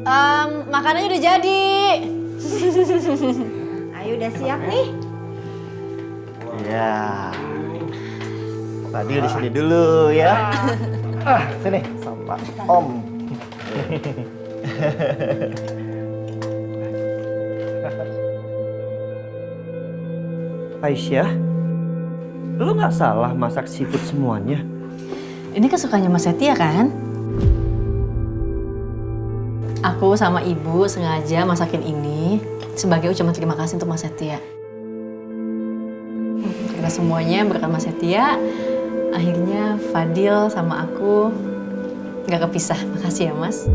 Makanannya udah jadi. Ayo udah siap nih. Ya. Tadi di sini dulu ya. Sini sama Om. Aisyah, lu nggak salah masak seafood semuanya. Ini kesukaannya Mas Setia kan? Aku sama ibu sengaja masakin ini sebagai ucapan terima kasih untuk Mas Setia. Karena semuanya berkat Mas Setia, akhirnya Fadil sama aku nggak kepisah. Makasih ya Mas.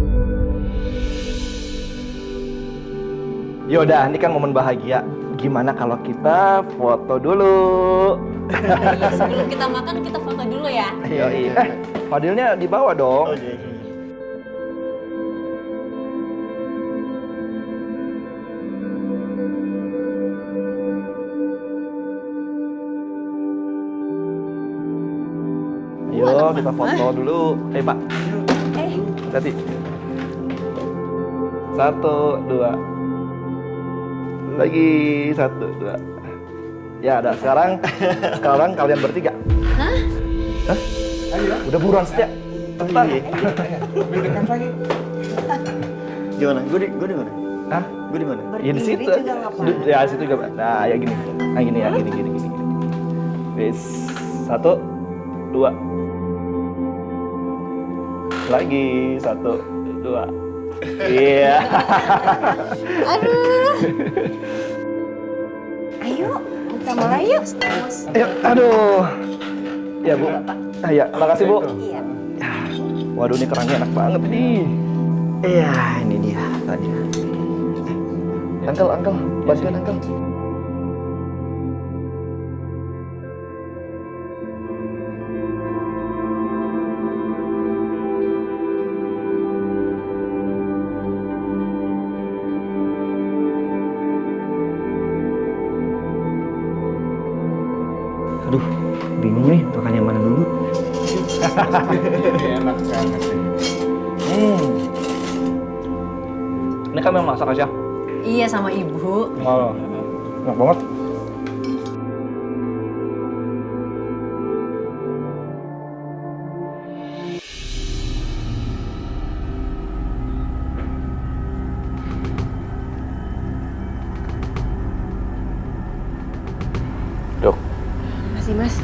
Yaudah, ini kan momen bahagia. Gimana kalau kita foto dulu? Sebelum kita makan, kita foto dulu ya. Ayo, Fadilnya dibawa dong. Ayo, kita foto dulu. Pak. Hati. 1, 2. Lagi 1, 2. Ya, ada. Sekarang kalian bertiga. Hah? Ayo. Udah buruan Setia. Bentar. Dekat lagi. Gimana? Gue di mana? Hah? Gue di mana? Ya di situ. Ya situ juga. Nah, ya gini. Nah, gini ya, gini. Wis. 1, 2. Lagi 1, 2. Iya. Aduh. Ayo, kita mulai yuk. Ayo, aduh. Ya Bu. Ya, makasih Bu. Iya. Waduh, ini kerangnya enak banget nih. Iya, ini dia tadi. Uncle, bantuin Uncle. Aduh, bingung nih makan yang mana dulu. Enak banget ya. Ini kamu yang masak aja? Iya sama ibu. Oh, enak banget. Dok. Mas,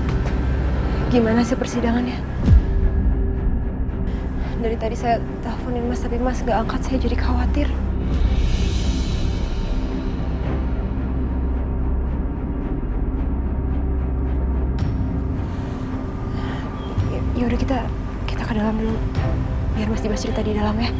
gimana sih persidangannya? Dari tadi saya teleponin Mas, tapi Mas gak angkat, saya jadi khawatir. Yaudah kita ke dalam dulu. Biar Mas Dimas cerita di dalam ya.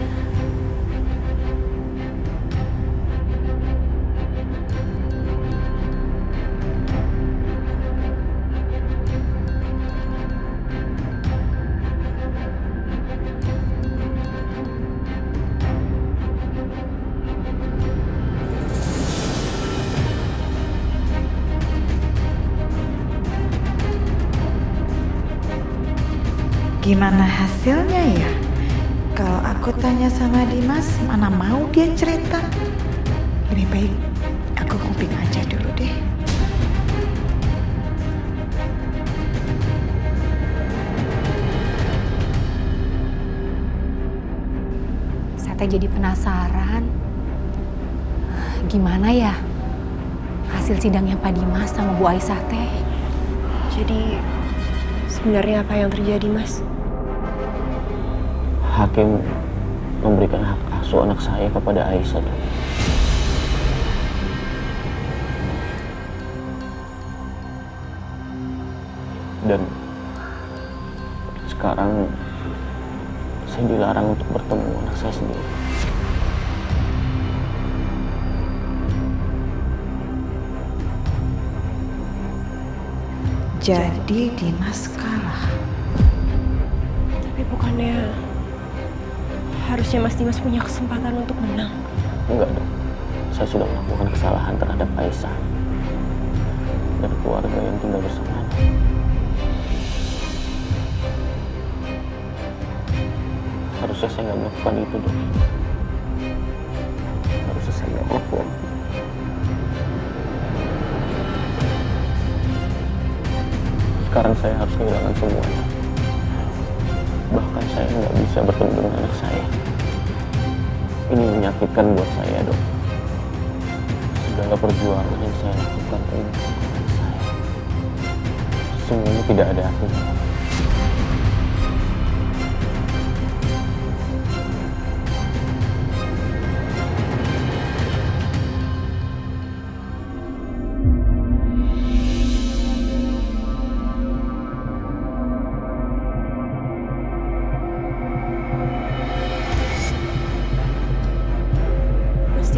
Gimana hasilnya ya? Kalau aku tanya sama Dimas, mana mau dia cerita? Lebih baik aku kuping aja dulu deh. Saya teh jadi penasaran. Gimana ya hasil sidangnya Pak Dimas sama Bu Aisyah teh? Jadi sebenarnya apa yang terjadi, Mas? Hakim memberikan hak asuh anak saya kepada Aisyah. Dan sekarang saya dilarang untuk bertemu anak saya sendiri. Jadi Dimas kalah. Tapi bukannya harusnya Mas Dimas punya kesempatan untuk menang? Enggak, Dok. Saya sudah melakukan kesalahan terhadap Aisyah dan keluarga yang tinggal bersamanya. Harusnya saya nggak melakukan itu, Dok. saya bohong. Sekarang saya harus kehilangan semuanya. Bahkan saya nggak bisa bertemu dengan anak saya. Ini menyakitkan buat saya, Dok. Segala perjuangan yang saya lakukan untuk anak saya, semuanya tidak ada artinya.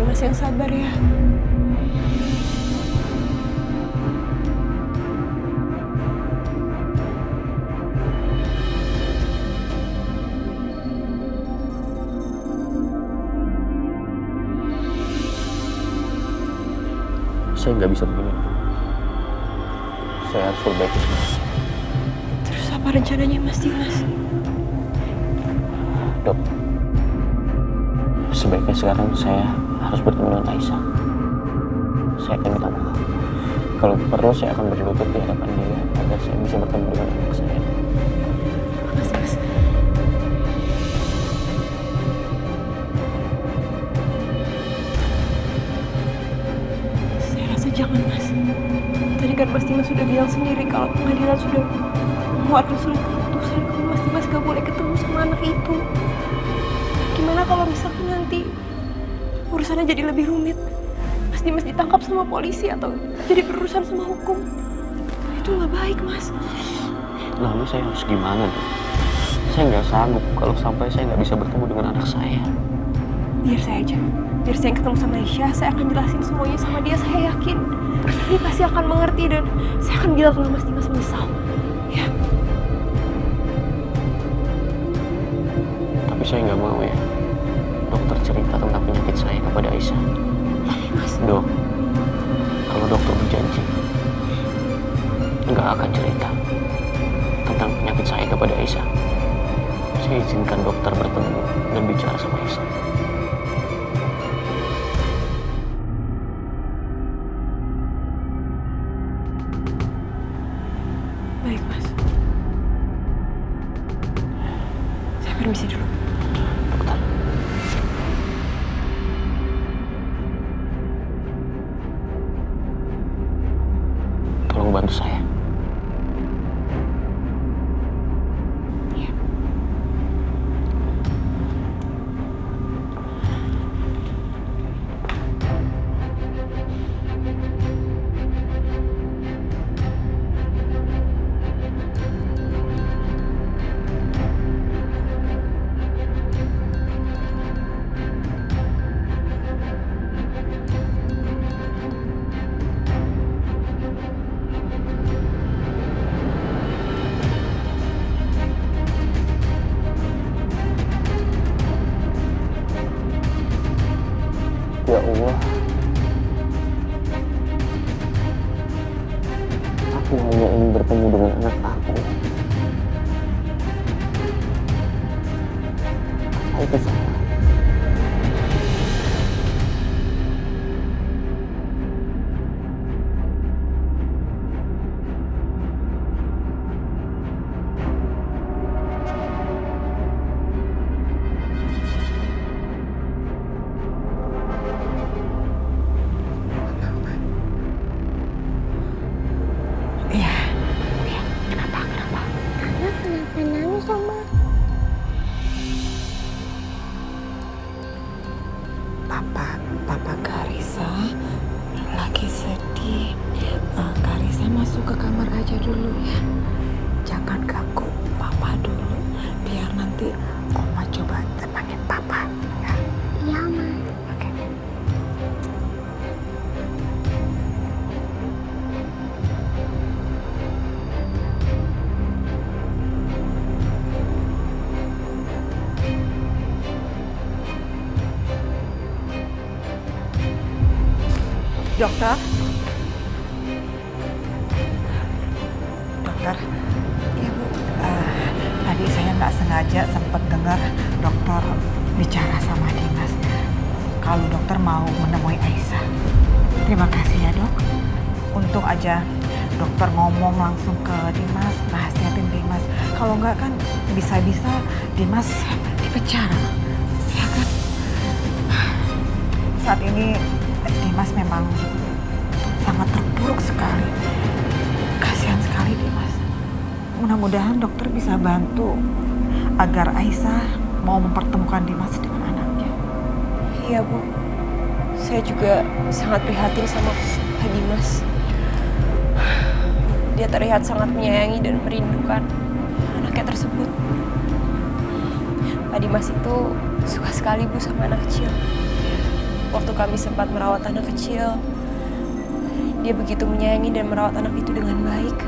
Mas yang sabar ya. Saya nggak bisa begini. Saya harus perbaiki semua. Terus apa rencananya Mas Dimas? Dok, sebaiknya sekarang saya harus bertemu dengan Aisyah. Saya akan minta maaf. Kalau perlu saya akan berlutut di hadapan dia agar saya bisa bertemu dengan anak saya. Mas. Saya rasa jangan, Mas. Tadi kan Mas Dimas sudah bilang sendiri kalau pengadilan sudah mengeluarkan surat keputusan kalau Mas Dimas gak boleh ketemu sama anak itu. Gimana kalau misalkan nanti urusannya jadi lebih rumit? Mas Dimas ditangkap sama polisi atau jadi berurusan sama hukum. Itu nggak baik, Mas. Lalu saya harus gimana, Dok? Saya nggak sanggup kalau sampai saya nggak bisa bertemu dengan anak saya. Biar saya aja. Biar saya ketemu sama Aisyah, saya akan jelasin semuanya sama dia, saya yakin. Dia pasti akan mengerti dan saya akan bilang kalau Mas Dimas menyesal. Ya. Tapi saya nggak mau ya dokter cerita tentang penyakit saya kepada Aisyah. Mas. Dok, kalau dokter berjanji nggak akan cerita tentang penyakit saya kepada Aisyah, saya izinkan dokter bertemu dan bicara sama Aisyah. Baik, Mas. Saya permisi dulu. Dokter. Tolong bantu saya. Iya. Ya Allah, aku hanya ingin bertemu dengan anak aku. Apa itu salah? Iya. Kenapa? Karena kenapa nangis sama Papa Karisa lagi sedih. Karisa masuk ke kamar aja dulu ya. Jangan ganggu Papa dulu. Biar nanti Oma coba tenangin Papa ya. iya Ma. Oke. Dokter? Dokter? Iya Bu. Tadi saya nggak sengaja sempat dengar dokter bicara sama Dimas. kalau dokter mau menemui Aisyah. Terima kasih ya dok. Untung aja dokter ngomong langsung ke Dimas, nasihatin Dimas. Kalau enggak kan bisa-bisa Dimas dipenjara, ya kan? Saat ini Dimas memang sangat terpuruk sekali. Kasihan sekali Dimas. Mudah-mudahan dokter bisa bantu agar Aisyah mau mempertemukan Dimas dengan anaknya. Iya Bu, saya juga sangat prihatin sama Pak Dimas. Dia terlihat sangat menyayangi dan merindukan anaknya tersebut. Pak Dimas itu suka sekali Bu sama anak kecil. Waktu kami sempat merawat anak kecil, dia begitu menyayangi dan merawat anak itu dengan baik.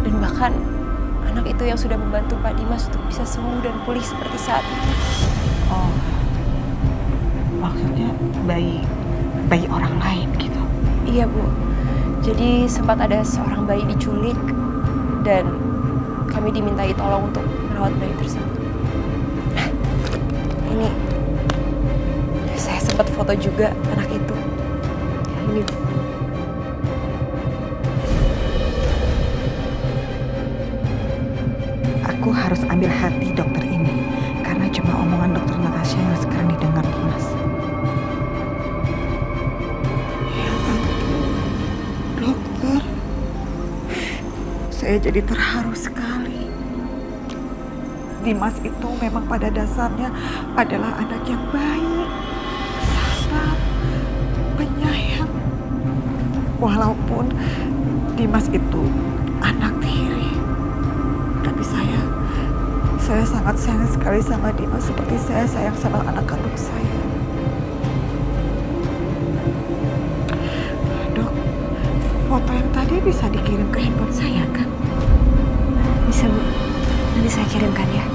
Dan bahkan anak itu yang sudah membantu Pak Dimas untuk bisa sembuh dan pulih seperti saat ini. Oh, maksudnya bayi orang lain gitu? Iya Bu, jadi sempat ada seorang bayi diculik dan kami dimintai tolong untuk merawat bayi tersebut. Ini, saya sempat foto juga anak itu. Ini Bu. Aku harus ambil hati dokter ini karena cuma omongan dokter Natasha yang sekarang didengar Dimas. Ya ampun, dokter. Saya jadi terharu sekali. Dimas itu memang pada dasarnya adalah anak yang baik, sabar, penyayang. Walaupun Dimas itu anak tiri, tapi saya sangat sayang sekali sama Dimas seperti saya sayang sama anak kandung saya. Dok, foto yang tadi bisa dikirim ke handphone saya kan? Bisa Bu, nanti saya kirimkan ya.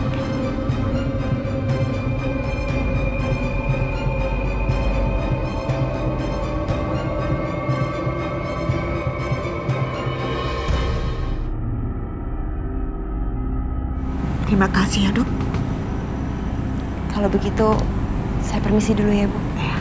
Terima kasih ya dok. Kalau begitu, saya permisi dulu ya Bu. Ya.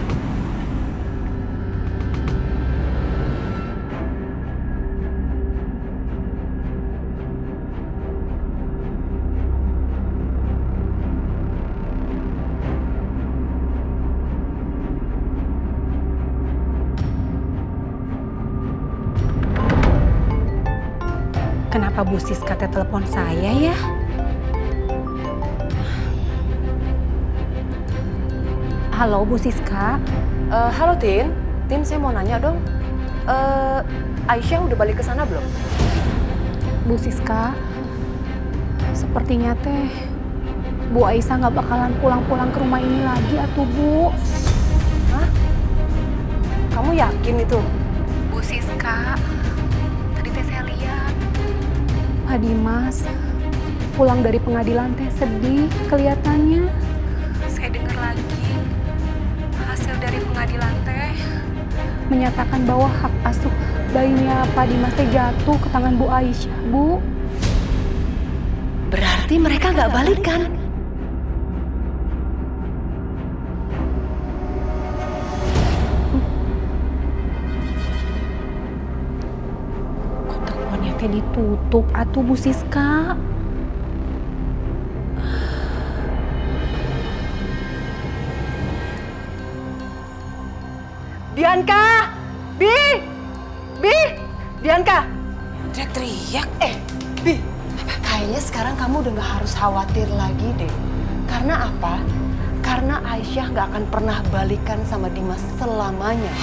Kenapa Bu Siska teh telepon saya ya? Halo Bu Siska. Halo Tin, saya mau nanya dong. Aisyah udah balik ke sana belum? Bu Siska, sepertinya teh Bu Aisyah nggak bakalan pulang-pulang ke rumah ini lagi atuh Bu. Hah? Kamu yakin itu? Bu Siska, tadi teh saya lihat Pak Dimas pulang dari pengadilan teh sedih kelihatannya. Saya dengar lagi hasil dari pengadilan teh menyatakan bahwa hak asuh bayinya Pak Dimas teh jatuh ke tangan Bu Aisyah, Bu. Berarti mereka nggak balik kan? Kok teleponnya teh ditutup atuh Bu Siska? Bianca! Bi! Bianca! Teriak. Bi! Kayaknya sekarang kamu udah gak harus khawatir lagi deh. Karena apa? Karena Aisyah gak akan pernah balikan sama Dimas selamanya.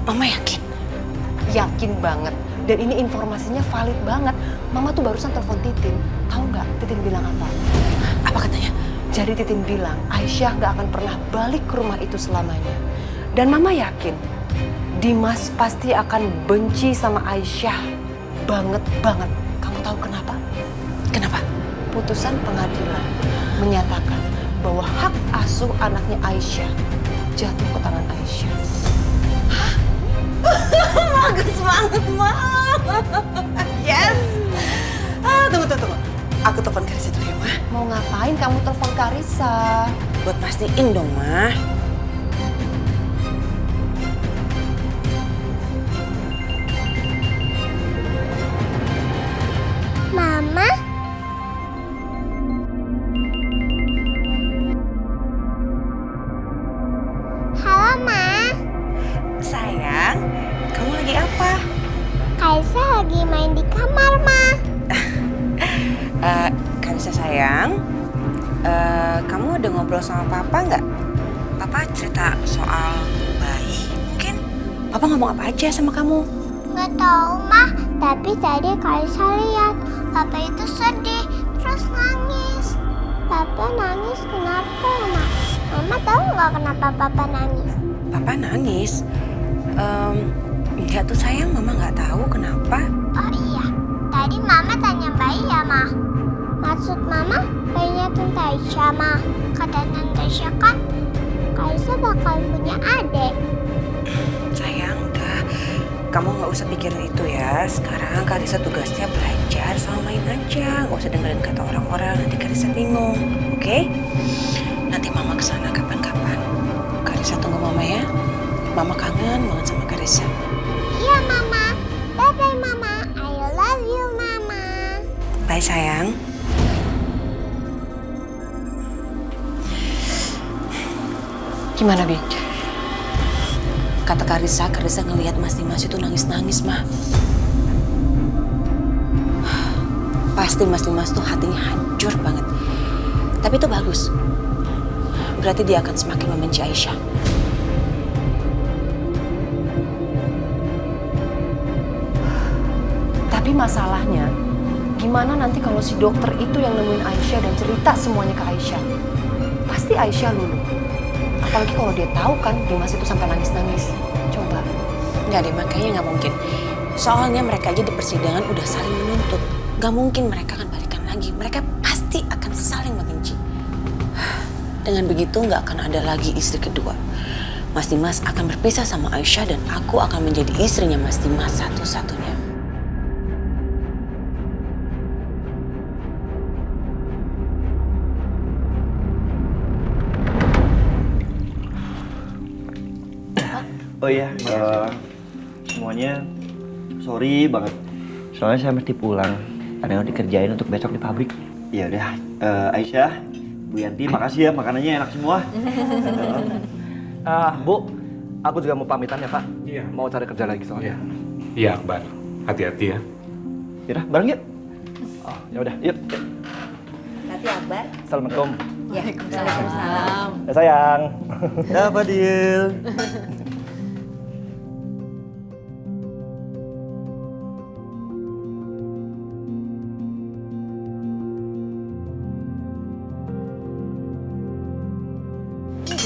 Mama yakin? Yakin banget. Dan ini informasinya valid banget. Mama tuh barusan telepon Titin. Tahu nggak Titin bilang apa? Apa katanya? Jadi Titin bilang Aisyah gak akan pernah balik ke rumah itu selamanya. Dan Mama yakin Dimas pasti akan benci sama Aisyah banget. Kamu tahu kenapa? Kenapa? Putusan pengadilan menyatakan bahwa hak asuh anaknya Aisyah jatuh ke tangan Aisyah. Bagus banget, Ma. Yes. Tunggu. Aku telepon Karissa dulu ya, Ma. Mau ngapain kamu telepon Karissa? Buat pastiin dong, Ma. Mama, halo Ma. Sayang, kamu lagi apa? Kaisa lagi main di kamar, Ma. Karissa sayang, kamu udah ngobrol sama Papa nggak? Papa cerita soal bayi, mungkin? Papa ngomong apa aja sama kamu? Nggak tahu, Ma. Tapi tadi Kaisa lihat Papa itu sedih, terus nangis. Papa nangis kenapa, Ma? Mama tahu nggak kenapa Papa nangis? Papa nangis? Enggak tuh sayang, Mama nggak tahu kenapa. Oh iya, tadi Mama tanya bayi ya, Ma. Maksud Mama, bayinya Tante Aisyah, Ma. Kata Tante Aisyah kan, Kaisa bakal punya adik. Sayang, udah. Kamu nggak usah pikirin itu ya. Sekarang Karissa tugasnya belajar sama main aja. Nggak usah dengerin kata orang-orang, nanti Karissa bingung. Oke? Nanti Mama kesana kapan-kapan. Karissa tunggu Mama ya. Mama kangen banget sama Karissa. Iya, Mama. Bye-bye, Mama. I love you, Mama. Bye sayang. Gimana, Bi? Kata Karissa ngelihat Mas Dimas itu nangis-nangis, Ma. Pasti Mas Dimas tuh hatinya hancur banget. Tapi itu bagus. Berarti dia akan semakin membenci Aisyah. Tapi masalahnya, gimana nanti kalau si dokter itu yang nemuin Aisyah dan cerita semuanya ke Aisyah? Pasti Aisyah luluh. Apalagi kalau dia tahu kan Dimas itu sampai nangis-nangis. Coba. Nggak deh, makanya nggak mungkin. Soalnya mereka aja di persidangan udah saling menuntut. Nggak mungkin mereka akan balikan lagi. Mereka pasti akan saling membenci. Dengan begitu nggak akan ada lagi istri kedua. Mas Dimas akan berpisah sama Aisyah dan aku akan menjadi istrinya Mas Dimas satu-satunya. Oh iya, semuanya sorry banget. Soalnya saya mesti pulang. Ada yang dikerjain untuk besok di pabrik. Ya udah, Aisyah, Bu Yanti, makasih ya makanannya enak semua. Bu, aku juga mau pamitan ya Pak. Iya. Mau cari kerja lagi soalnya. Iya, Akbar. Hati-hati ya. Yaudah, bareng yuk. Oh, ya udah, yuk. Hati Akbar. Assalamualaikum. Waalaikumsalam. Ya sayang. Ya Fadil.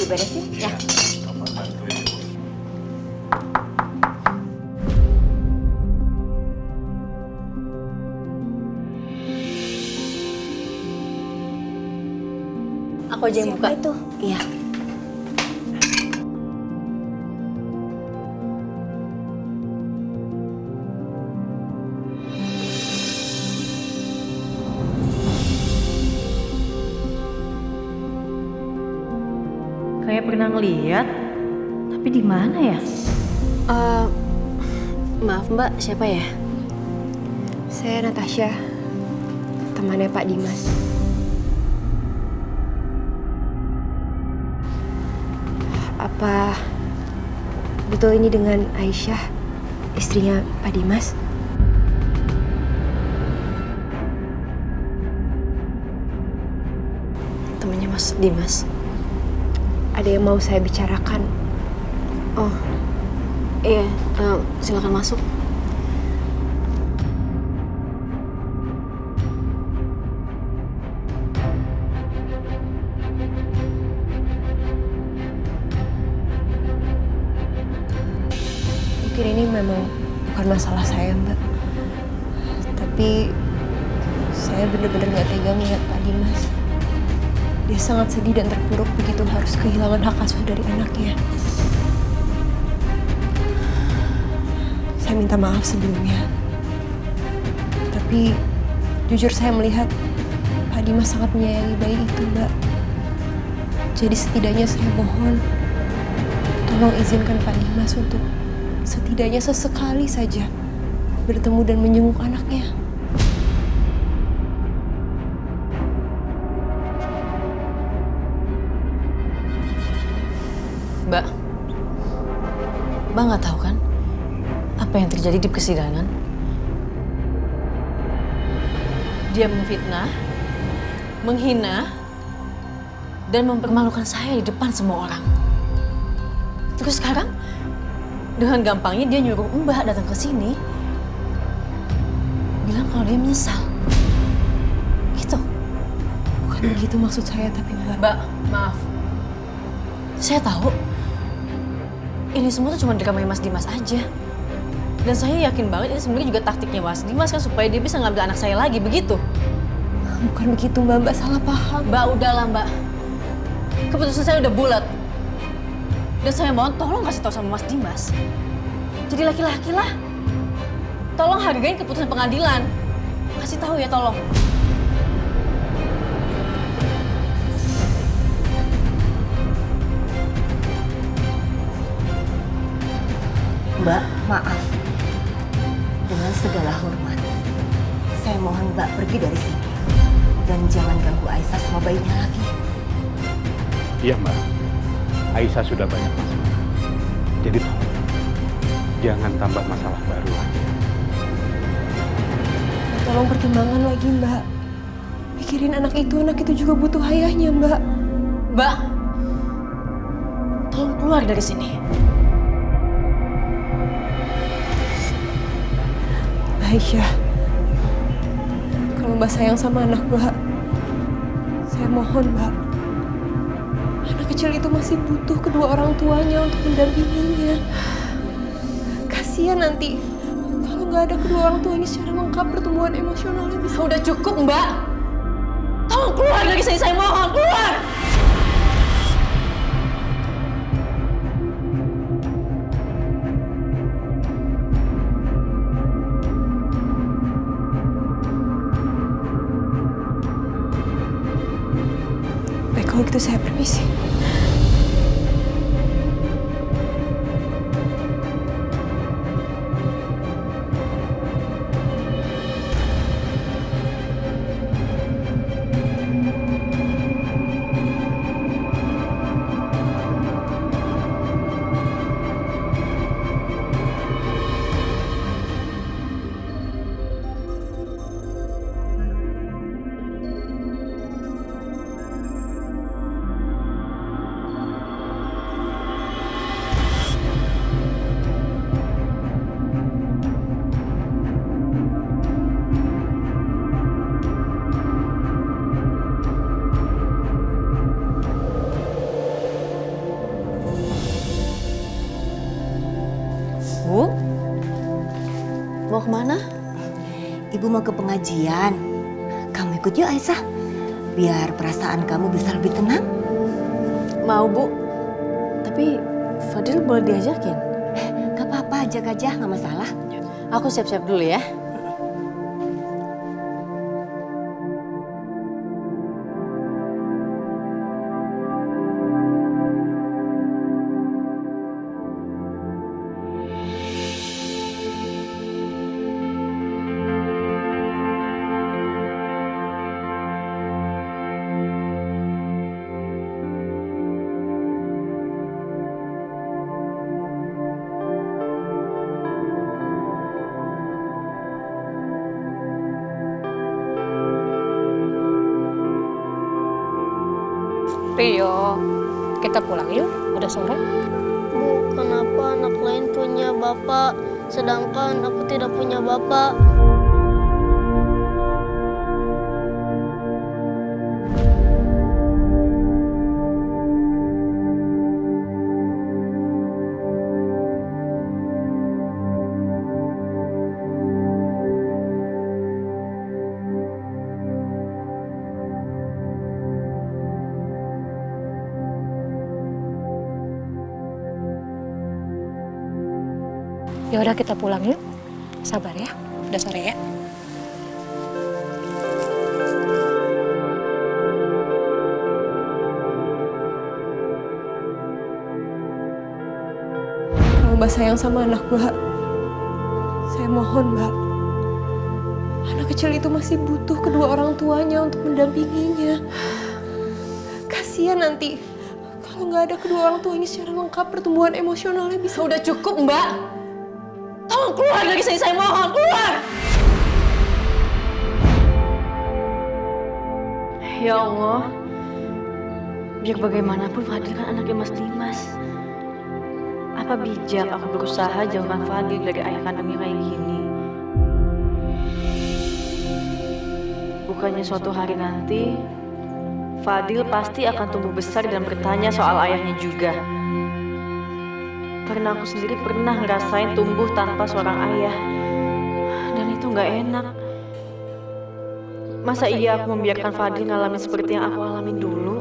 Beresin ya. Aku aja yang buka. Itu? Iya. Kayak pernah ngeliat, tapi di mana ya? Maaf Mbak, siapa ya? Saya Natasha, temannya Pak Dimas. Apa betul ini dengan Aisyah, istrinya Pak Dimas? Temannya Mas Dimas. Ada yang mau saya bicarakan. Oh, iya, silakan masuk. Mungkin ini memang bukan masalah saya, Mbak. Tapi saya benar-benar nggak tega melihat Pak Dimas. Dia sangat sedih dan terpuruk begitu harus kehilangan hak asuh dari anaknya. Saya minta maaf sebelumnya. Tapi jujur saya melihat Pak Pak Dimas sangat menyayangi bayi itu, Mbak. Jadi setidaknya saya mohon, tolong izinkan Pak Dimas untuk setidaknya sesekali saja bertemu dan menjenguk anaknya. Mbak nggak tahu kan apa yang terjadi di persidangan? Dia memfitnah, menghina, dan mempermalukan saya di depan semua orang. Terus sekarang dengan gampangnya dia nyuruh Mbak datang ke sini, bilang kalau dia menyesal. Gitu. Bukan begitu maksud saya, tapi Mbak. Mbak, maaf. Saya tahu ini semua tuh cuma dramanya Mas Dimas aja. Dan saya yakin banget ini sebenarnya juga taktiknya Mas Dimas kan supaya dia bisa ngambil anak saya lagi, begitu? Bukan begitu Mbak, Mbak salah paham. Mbak, udahlah Mbak. Keputusan saya udah bulat. Dan saya mohon tolong kasih tahu sama Mas Dimas. Jadi laki-laki lah. Tolong hargain keputusan pengadilan. Kasih tahu ya, tolong. Mbak, maaf. Dengan segala hormat, saya mohon Mbak pergi dari sini. Dan jangan ganggu Aisyah sama bayinya lagi. Iya Mbak, Aisyah sudah banyak masalah. Jadi tolong, jangan tambah masalah baru lagi. Tolong pertimbangkan lagi Mbak. Pikirin anak itu juga butuh ayahnya Mbak. Mbak, tolong keluar dari sini. Aisyah, kalau Mbak sayang sama anak Mbak, saya mohon Mbak. Anak kecil itu masih butuh kedua orang tuanya untuk mendampinginya. Kasihan nanti kalau nggak ada kedua orang tuanya secara lengkap, pertumbuhan emosionalnya bisa. Udah cukup Mbak. Tolong keluar dari sini, saya mohon, keluar. Baik, kalau gitu saya permisi. Bu, mau kemana? Ibu mau ke pengajian. Kamu ikut yuk Aisyah. Biar perasaan kamu bisa lebih tenang. Mau Bu, tapi Fadil boleh diajakin? Gak apa-apa, ajak aja, gak masalah. Aku siap-siap dulu ya. Rio, kita pulang yuk, udah sore. Bu, kenapa anak lain punya bapak, sedangkan aku tidak punya bapak? Ya udah kita pulang yuk. Sabar ya, udah sore ya. tambah sayang sama anak Mbak. Saya mohon Mbak, anak kecil itu masih butuh kedua orang tuanya untuk mendampinginya. Kasihan nanti kalau nggak ada kedua orang tuanya secara lengkap, pertumbuhan emosionalnya bisa... Udah cukup, Mbak. Tolong keluar dari sini, saya mohon, keluar! Ya Allah, biar bagaimanapun Fadil kan anaknya Mas Dimas. Apa bijak aku berusaha jauhkan Fadil dari ayah kandungnya kayak gini? Bukannya suatu hari nanti, Fadil pasti akan tumbuh besar dan bertanya soal ayahnya juga. Karena aku sendiri pernah ngerasain tumbuh tanpa seorang ayah. Dan itu nggak enak. Masa iya aku membiarkan Fadil ngalamin seperti yang aku alamin dulu?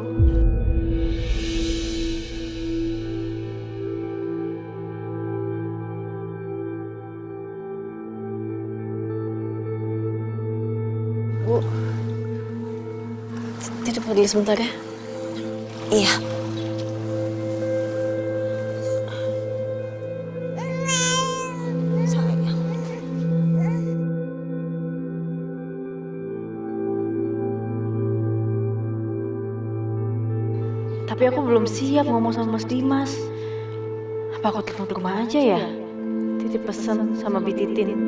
Bu, titip Fadil sebentar ya. Iya. Tapi aku belum siap ngomong sama Mas Dimas. Apa aku telepon ke rumah aja ya? Titip pesan sama Bi Titin.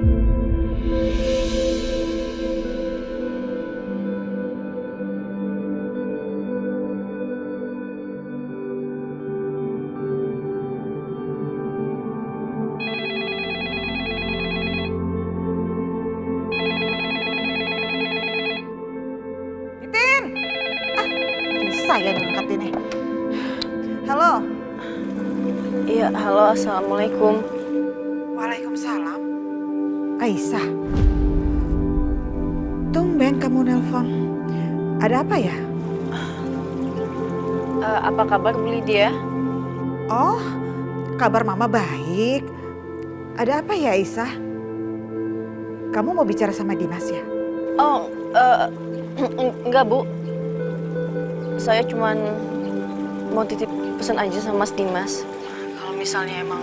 Saya diangkat ini. Halo. Iya, halo, assalamualaikum. Waalaikumsalam. Aisyah. Tumben kamu nelpon. Ada apa ya? Apa kabar Bu Lydia? Oh, kabar mama baik. Ada apa ya Aisyah? Kamu mau bicara sama Dimas ya? Oh, enggak Bu. Saya cuman mau titip pesan aja sama Mas Dimas. Kalau misalnya emang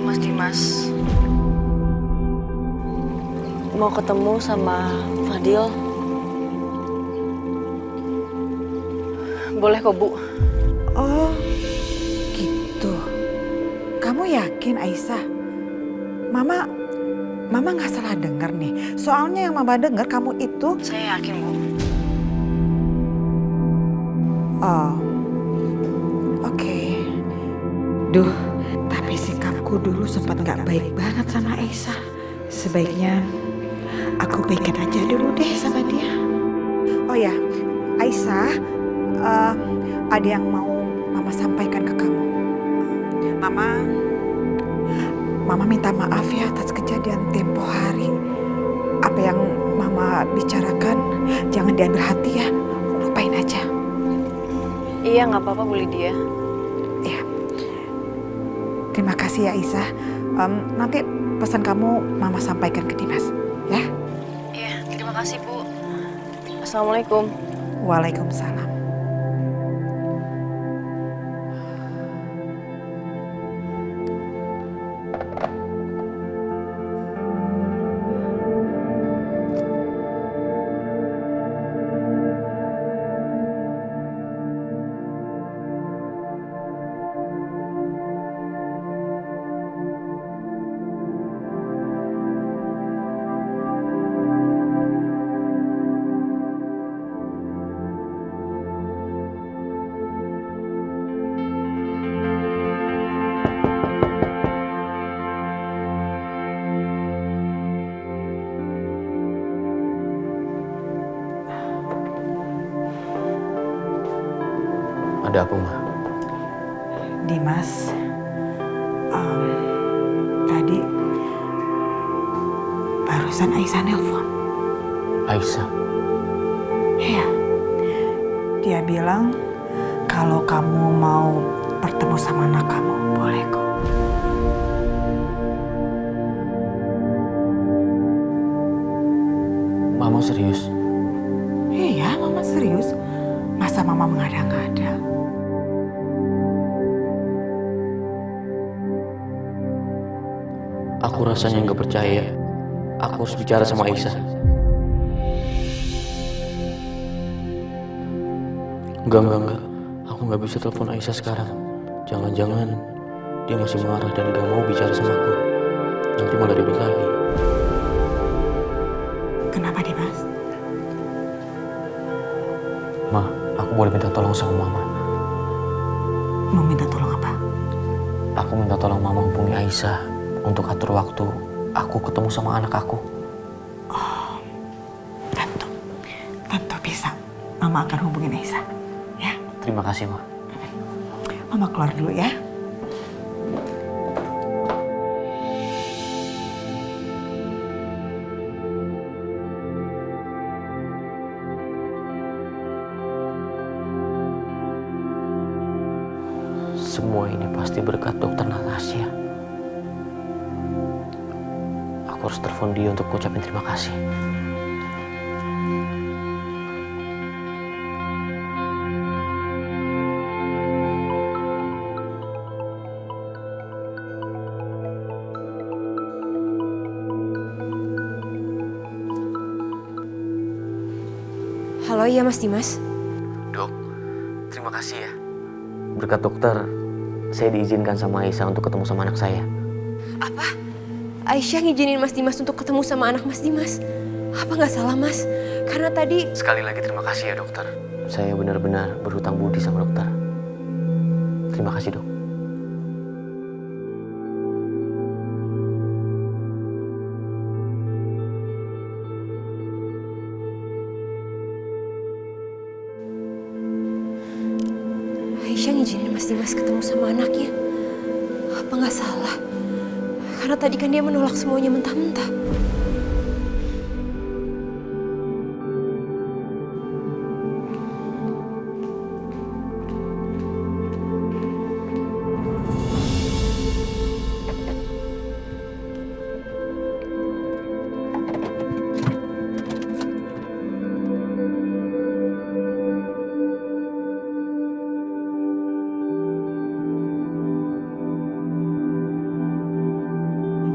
Mas Dimas mau ketemu sama Fadil, boleh kok Bu. Oh, gitu. Kamu yakin Aisyah? Mama nggak salah dengar nih. Soalnya yang Mama dengar kamu itu... Saya yakin Bu. Oh, oke. Duh, tapi sikapku dulu sempat nggak baik banget sama Aisyah. Sebaiknya aku baikin aja dulu deh sama dia. Oh ya, Aisyah, ada yang mau Mama sampaikan ke kamu. Mama minta maaf ya atas kejadian tempo hari. Apa yang Mama bicarakan jangan diambil hati ya, lupain aja. Iya, nggak apa-apa Bu Lydia. Ya, terima kasih ya Aisyah. Nanti pesan kamu Mama sampaikan ke Dimas, ya? Iya, terima kasih Bu. Assalamualaikum. Waalaikumsalam. Ada apa, Ma? Dimas, tadi barusan Aisyah nelpon. Aisyah? Iya, dia bilang kalau kamu mau bertemu sama anak kamu, boleh kok. Mama serius? Iya, Mama serius. Masa Mama mengada-ngada? Aku rasanya nggak percaya. Aku harus bicara sama Aisyah. Enggak. Aku nggak bisa telepon Aisyah sekarang. Jangan-jangan dia masih marah dan gak mau bicara sama aku. Nanti malah ribut lagi. Kenapa Dimas? Ma, aku boleh minta tolong sama Mama. Mau minta tolong apa? Aku minta tolong Mama hubungi Aisyah untuk atur waktu aku ketemu sama anak aku. Oh, tentu bisa. Mama akan hubungin Aisyah. Ya. Terima kasih, Ma. Mama keluar dulu ya. Semua ini pasti berkat dokter Natasha. Aku harus telepon dia untuk ucapin terima kasih. Halo, iya Mas Dimas. Dok, terima kasih ya. Berkat dokter, saya diizinkan sama Aisyah untuk ketemu sama anak saya. Apa? Aisyah ngizinin Mas Dimas untuk ketemu sama anak Mas Dimas? Apa nggak salah Mas? Karena tadi... Sekali lagi terima kasih ya dokter. Saya benar-benar berhutang budi sama dokter. Terima kasih dok. Aisyah ngizinin Mas Dimas ketemu sama anaknya. Apa nggak salah? Karena tadi kan dia menolak semuanya mentah-mentah.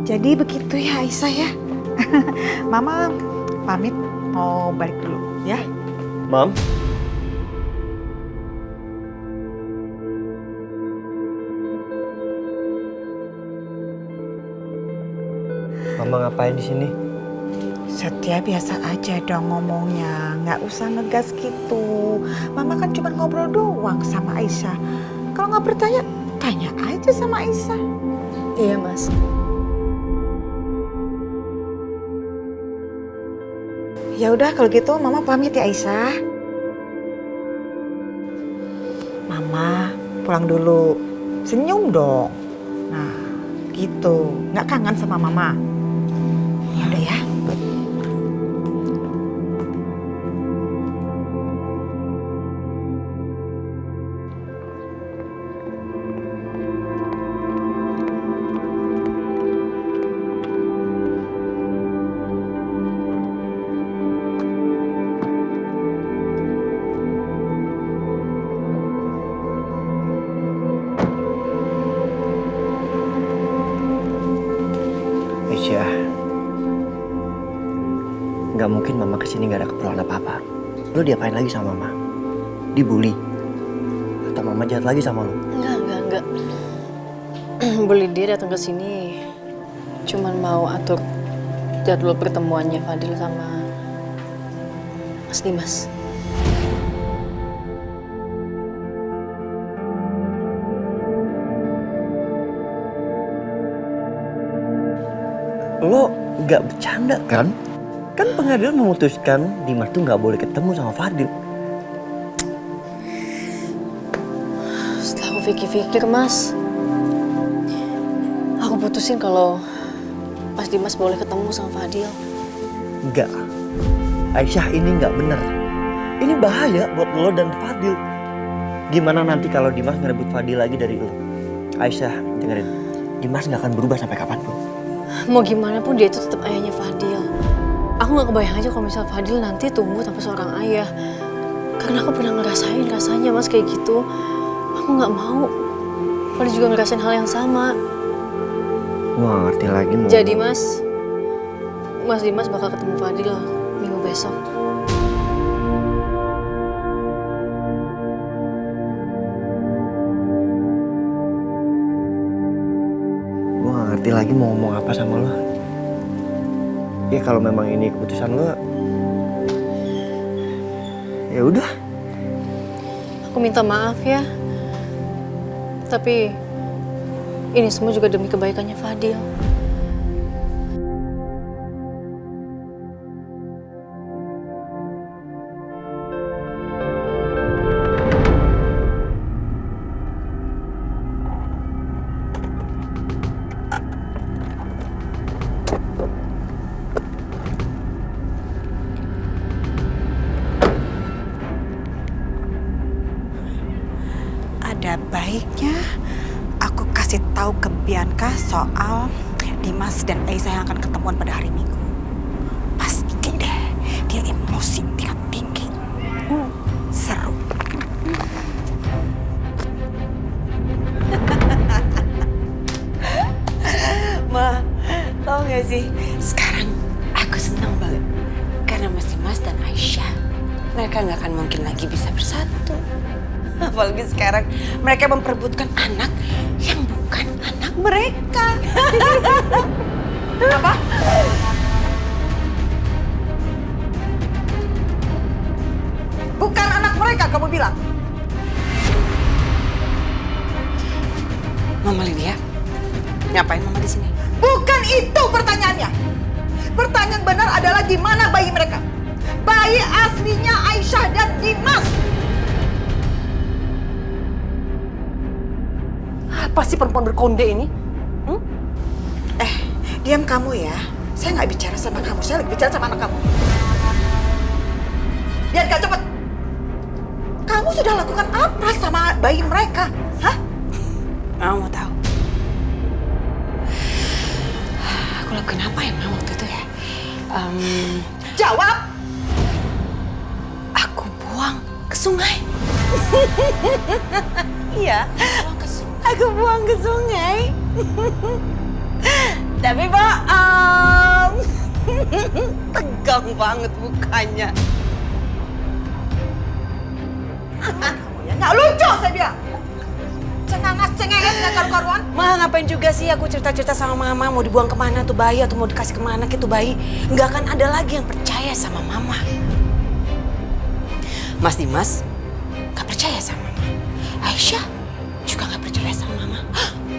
Jadi begitu ya Aisyah ya. Mama pamit mau balik dulu ya. Mam. Mama ngapain di sini? Setia biasa aja dong ngomongnya, nggak usah ngegas gitu. Mama kan cuma ngobrol doang sama Aisyah. Kalau nggak percaya, tanya aja sama Aisyah. Iya, Mas. Ya udah kalau gitu Mama pamit ya Aisyah. Mama pulang dulu. Senyum dong. Nah, gitu. Nggak kangen sama Mama? Ya udah ya. Aisyah, nggak mungkin Mama kesini nggak ada keperluan apa-apa. Lo diapain lagi sama Mama? Dibully? Atau Mama jahat lagi sama lo? Enggak. Beli dia datang ke sini cuman mau atur jadwal pertemuannya Fadil sama Mas Dimas. Lo nggak bercanda kan? Kan pengadilan memutuskan Dimas tuh nggak boleh ketemu sama Fadil. Setelah aku pikir-pikir, Mas, aku putusin kalau Mas Dimas boleh ketemu sama Fadil. Nggak. Aisyah, ini nggak bener. Ini bahaya buat lo dan Fadil. Gimana nanti kalau Dimas ngerebut Fadil lagi dari lo? Aisyah, dengerin. Dimas nggak akan berubah sampai kapanpun. Mau gimana pun dia itu tetap ayahnya Fadil. Aku nggak kebayang aja kalau misal Fadil nanti tumbuh tanpa seorang ayah. Karena aku pernah ngerasain rasanya, Mas, kayak gitu. Aku nggak mau Fadil juga ngerasain hal yang sama. Gue gak ngerti lagi mau. Jadi Mas Dimas bakal ketemu Fadil minggu besok. Gue gak ngerti lagi mau ngomong apa sama lo. Ya kalau memang ini keputusan lo, ya udah. Aku minta maaf ya. Tapi ini semua juga demi kebaikannya Fadil. Ada baiknya aku kasih tahu ke Bianca soal Dimas dan Aisyah yang akan ketemuan pada hari Minggu. Pasti deh, dia emosi tingkat tinggi. Seru. Ma, tau gak sih? Sekarang aku senang banget. Karena Mas Dimas dan Aisyah, mereka gak akan mungkin lagi bisa bersatu. Apalagi sekarang mereka memperebutkan anak yang bukan anak mereka. Apa? Bukan anak mereka kamu bilang? Mama Lydia, ngapain Mama di sini? Bukan itu pertanyaannya. Pertanyaan benar adalah di mana bayi mereka? Bayi aslinya Aisyah dan Dimas. Apa sih perempuan berkonde ini? Diam kamu ya. Saya nggak bicara sama kamu, saya lagi bicara sama anak kamu. Bianca, cepet. Kamu sudah lakukan apa sama bayi mereka? Hah? Mama mau tahu. Aku lakukan apa ya Mama waktu itu ya? Jawab! Aku buang ke sungai. Iya, aku buang ke sungai. Tapi bohong. Tegang banget mukanya. Kamu ya nggak lucu saya bilang. Cengangas-cengenges nggak karu-karuan. Ma, ngapain juga sih aku cerita-cerita sama Mama mau dibuang kemana tuh bayi atau mau dikasih kemana gitu bayi. Nggak akan ada lagi yang percaya sama Mama. Mas Dimas nggak percaya sama Mama. Aisyah juga nggak percaya sama Mama.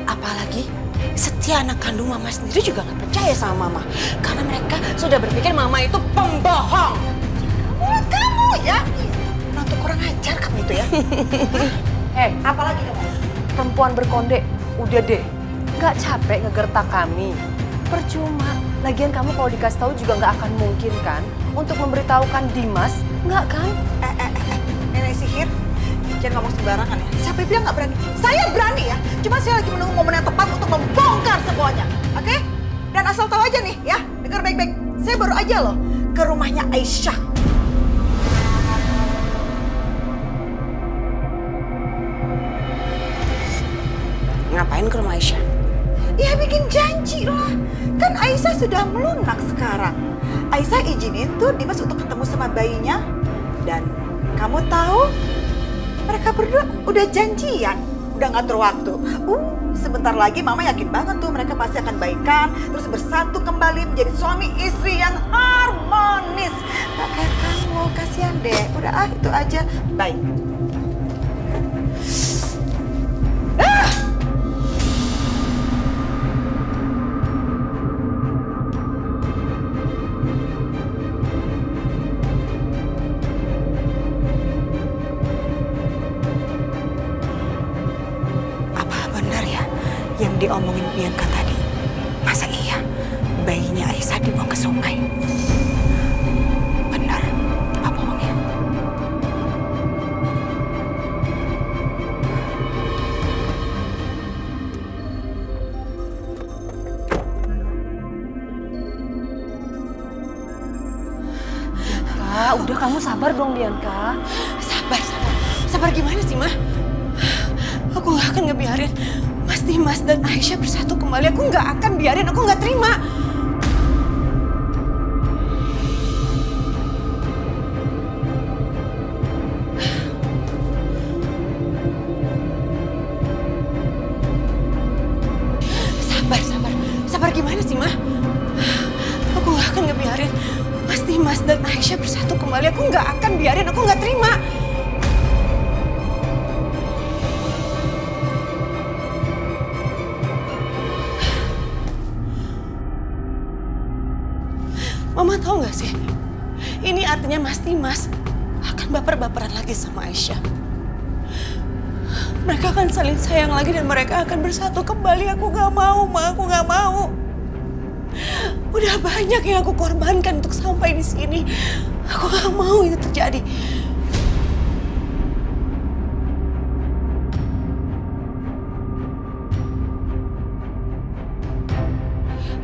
Apalagi Setia anak kandung Mama sendiri juga nggak percaya sama Mama. Karena mereka sudah berpikir Mama itu pembohong. Mulut kamu ya. Untuk kurang ajar kamu itu ya. Apalagi kamu? Perempuan berkonde, udah deh. Nggak capek ngegertak kami. Percuma. Lagian kamu kalau dikasih tahu juga nggak akan mungkin kan untuk memberitahukan Dimas, nggak kan? Nenek sihir. Jangan ngomong sembarangan ya. Siapa bilang nggak berani? Saya berani ya. Cuma saya lagi menunggu momen yang tepat untuk membongkar semuanya. Oke? Dan asal tahu aja nih ya. Dengar baik-baik. Saya baru aja loh ke rumahnya Aisyah. Ngapain ke rumah Aisyah? Ya bikin janji lah. Kan Aisyah sudah melunak sekarang. Aisyah izinin tuh Dimas untuk ketemu sama bayinya. Dan kamu tahu? Mereka berdua udah janjian, udah ngatur waktu. Sebentar lagi Mama yakin banget tuh mereka pasti akan baikan, terus bersatu kembali menjadi suami istri yang harmonis. Gak kayak kamu, kasihan deh. Udah itu aja, baik. Yang diomongin Bianca tadi, masa iya bayinya Aisyah dibuang ke sungai? Benar, apa bohongnya? Bianca, udah kamu sabar dong Bianca. Sabar gimana sih, Ma? Aku gak akan ngebiarin Mas Dimas dan Aisyah bersatu kembali, aku nggak akan biarin, aku nggak terima. Sabar gimana sih, Ma? Aku nggak akan ngebiarin Mas Dimas dan Aisyah bersatu kembali, aku nggak akan biarin, aku nggak terima. Mama tahu nggak sih, ini artinya Mas Dimas akan baper-baperan lagi sama Aisyah. Mereka akan saling sayang lagi dan mereka akan bersatu kembali. Aku nggak mau, Ma, aku nggak mau. Udah banyak yang aku korbankan untuk sampai di sini. Aku nggak mau itu terjadi.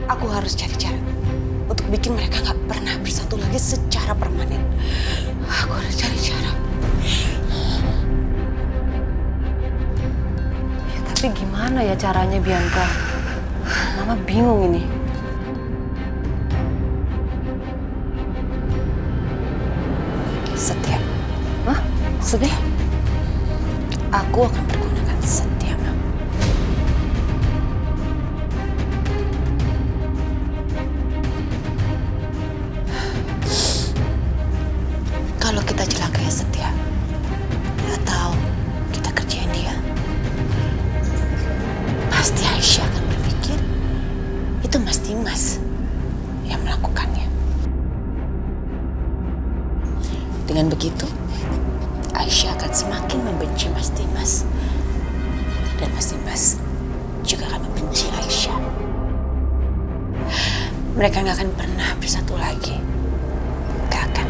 Aku harus cari cara untuk bikin mereka nggak pernah bersatu lagi secara permanen. Aku harus cari cara. Ya, tapi gimana ya caranya, Bianca? Mama bingung ini. Setia. Hah? Setia? Aku akan pergunakan Setia, Ma. Kalau kita celakai Setia, atau kita kerjain dia, pasti Aisyah akan berpikir itu Mas Dimas yang melakukannya. Dengan begitu, Aisyah akan semakin membenci Mas Dimas. Dan Mas Dimas juga akan membenci Aisyah. Mereka nggak akan pernah bersatu lagi. Nggak akan.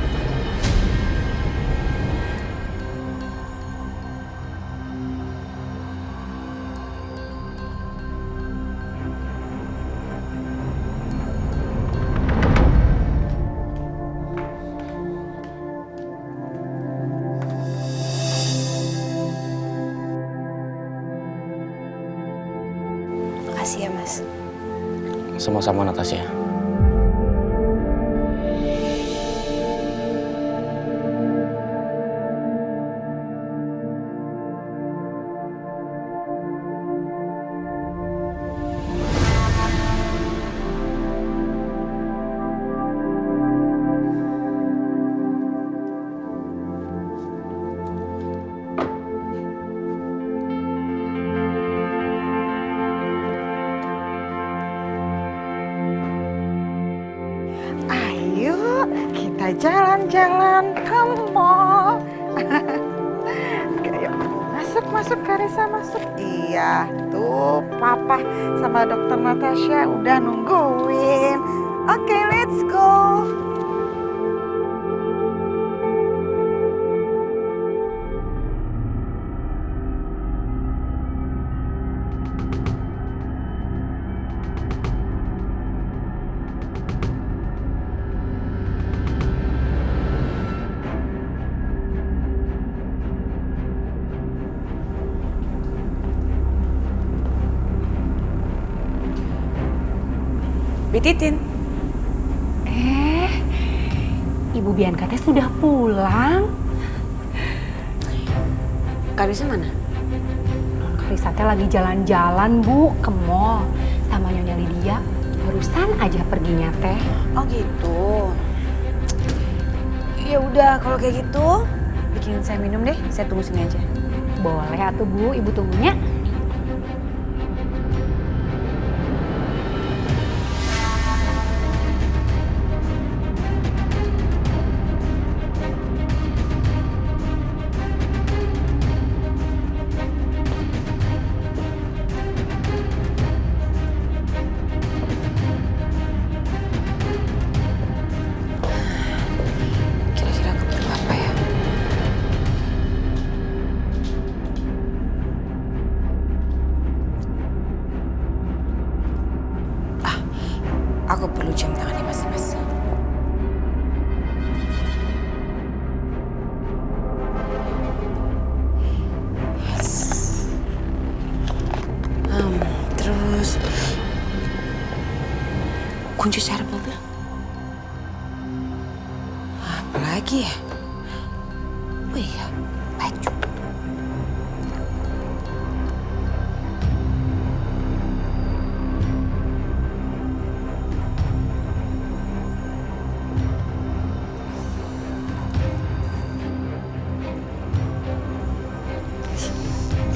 Makasih ya, Mas. Sama-sama, Natasha. Kita jalan-jalan ke mall. Ayo, masuk Karissa, masuk. Iya, tuh Papa sama Dokter Natasha udah nungguin. Oke, let's go. Titin. Ibu Bianca teh sudah pulang. Karissa mana? Non Karissa teh lagi jalan-jalan, Bu, ke mall sama Nyonya Lydia. Barusan aja perginya teh. Oh gitu. Ya udah kalau kayak gitu, bikin saya minum deh. Saya tunggu sini aja. Boleh atuh, Bu, Ibu tunggunya. kunci serep mobil. Apa lagi ya? Oh iya, baju.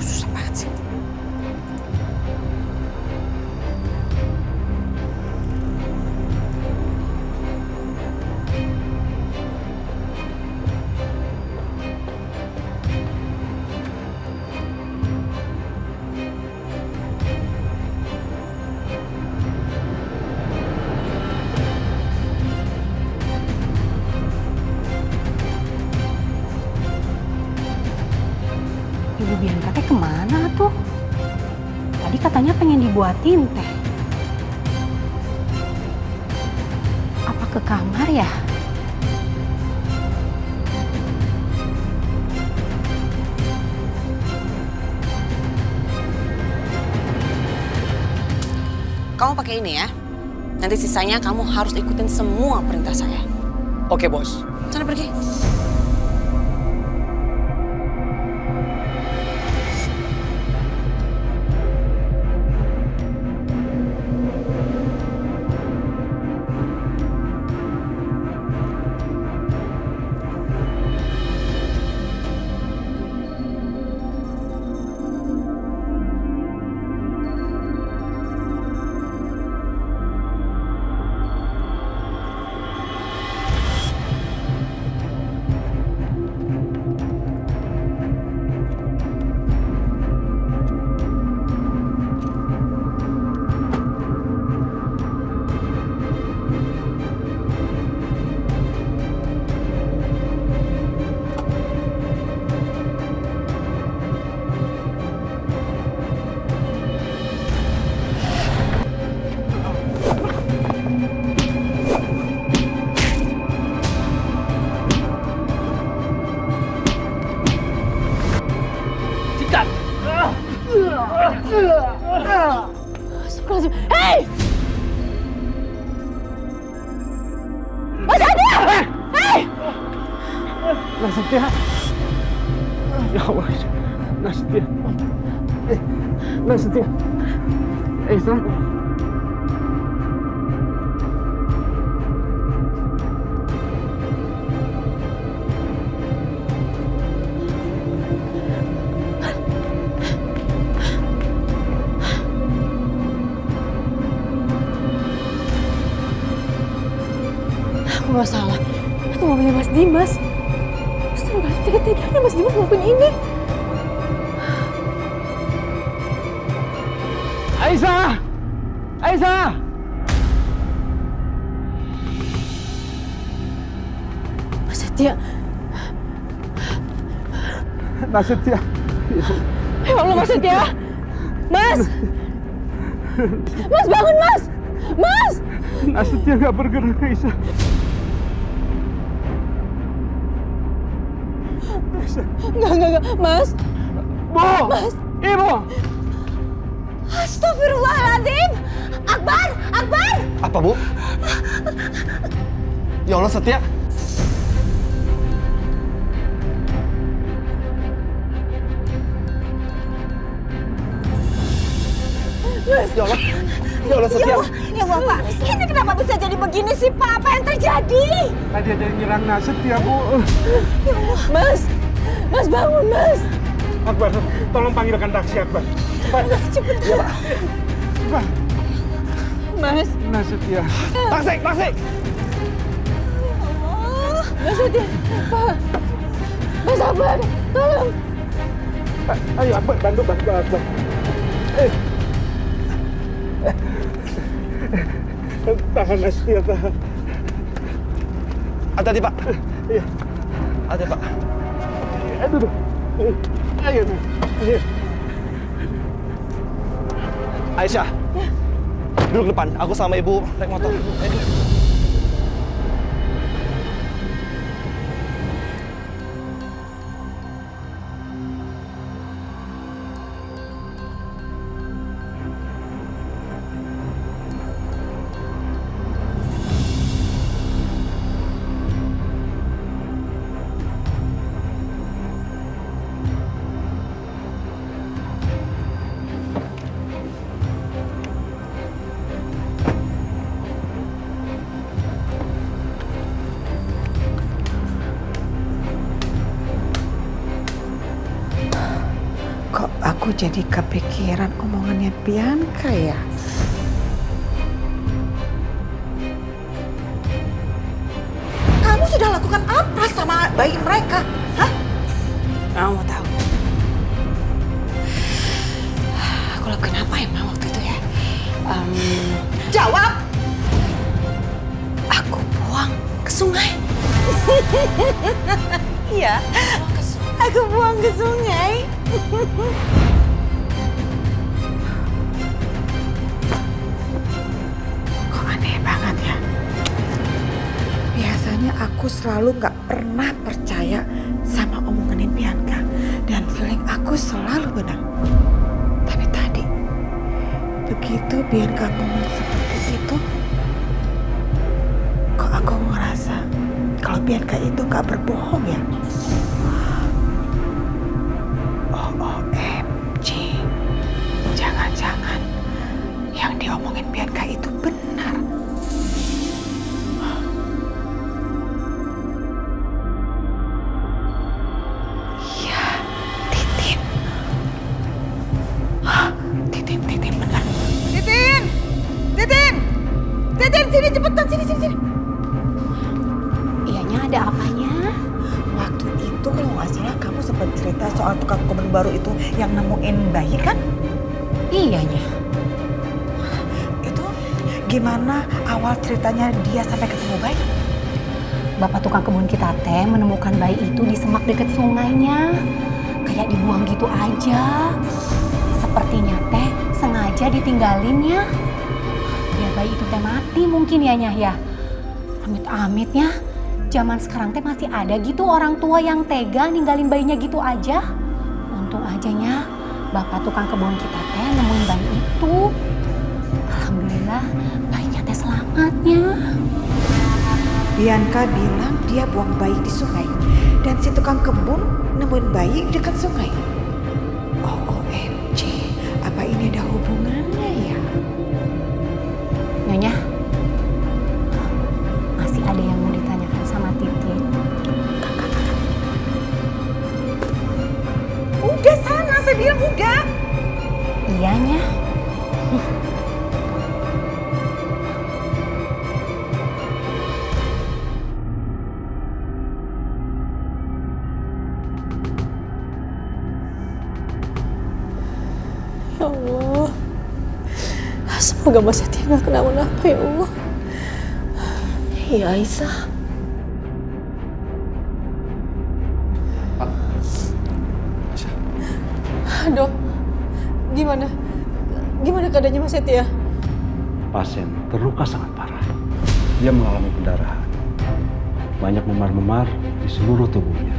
Susah banget sih. Ibu Bianca teh kemana tuh? Tadi katanya pengen dibuatin teh. Apa ke kamar ya? Kamu pakai ini ya. Nanti sisanya kamu harus ikutin semua perintah saya. Oke, Bos. Sana pergi. Astagfirullahaladzim. Hei! Mas Adil! Hei! Nastya. Ya Allah. Nastya. Nastya. Islam. Aku gak salah. Itu mobilnya Mas Dimas. Astaga, tega-teganya Mas Dimas ngelakuin ini. Aisyah! Aisyah! Mas Setia. Nastya. Ya Allah, Mas Setia. Mas! Mas, bangun, Mas! Mas! Nastya nggak bergerak, Aisyah. Enggak, Mas. Bu! Mas! Ibu! Astagfirullahaladzim! Akbar! Akbar! Apa, Bu? Ya Allah, Setia. Mas! Ya Allah. Ya Allah, Setia. Ya Allah, Pak. Ini kenapa bisa jadi begini sih, Pak? Apa yang terjadi? Tadi ada yang nyerang Nastya, Bu. Ya Allah. Mas! Mas, bangun, Mas! Akbar, tolong panggilkan taksi, Akbar. Cepat. Cepet. Ya, Pak. Cepat. Mas! Nastya. Taksi, taksi. Allah. Mas Setia. Pak. Mas Akbar, tolong. Ayo, Akbar, bantu Akbar. Tahan, Nastya, tahan. Hati-hati, Pak. Iya. Hati, Pak. Aduh. Ayo, ayo. Aisyah. Duduk depan. Aku sama Ibu naik motor. Ayo. Kok aku jadi kepikiran omongannya Bianca ya? Kamu sudah lakukan apa sama bayi mereka? Hah? Kamu mau tahu? Aku lakukan apa emang waktu itu ya? Jawab! Aku buang ke sungai. Iya, aku buang ke sungai. Kok aneh banget ya? Biasanya aku selalu gak pernah percaya sama omongan Bianca. Dan feeling aku selalu benar. Tapi tadi, begitu Bianca ngomong seperti itu, kok aku ngerasa kalau Bianca itu gak berbohong ya? OMG, jangan-jangan yang diomongin Bianca itu benar. Iya, Titin. Titin benar. Titin, sini cepetan, sini. Iyanya ada apanya? Waktu itu kalau nggak salah kamu sempat cerita soal tukang kebun baru itu yang nemuin bayi kan? Iyanya. Itu gimana awal ceritanya dia sampai ketemu bayi? Bapak tukang kebun kita teh menemukan bayi itu di semak deket sungainya. Kayak dibuang gitu aja. Sepertinya teh sengaja ditinggalinnya. Biar bayi itu teh mati mungkin ya Nyah ya. Amit-amitnya. Zaman sekarang teh masih ada gitu orang tua yang tega ninggalin bayinya gitu aja. Untung ajanya bapak tukang kebun kita teh nemuin bayi itu. Alhamdulillah bayinya teh selamatnya. Bianca bilang dia buang bayi di sungai dan si tukang kebun nemuin bayi di dekat sungai. OMG, apa ini ada hubungannya ya? Nyonya, masih ada yang mau ditanyakan sama Titin. Udah sana, saya bilang udah. Iyanya. Ya Allah, semoga Mas Setia gak kenapa-napa ya Allah. Iya Aisyah. Dok, gimana keadaannya Mas Setia? Pasien terluka sangat parah. Dia mengalami pendarahan. Banyak memar-memar di seluruh tubuhnya.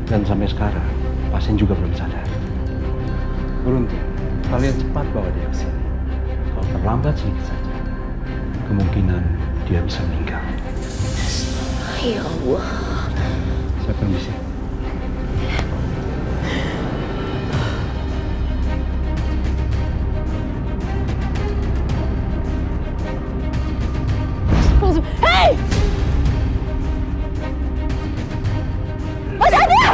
Dan sampai sekarang, pasien juga belum sadar. Beruntung, kalian cepat bawa dia ke sini. Kalau terlambat sedikit saja, kemungkinan dia bisa meninggal. Ya Allah. Saya permisi. Hei! Mas Setia!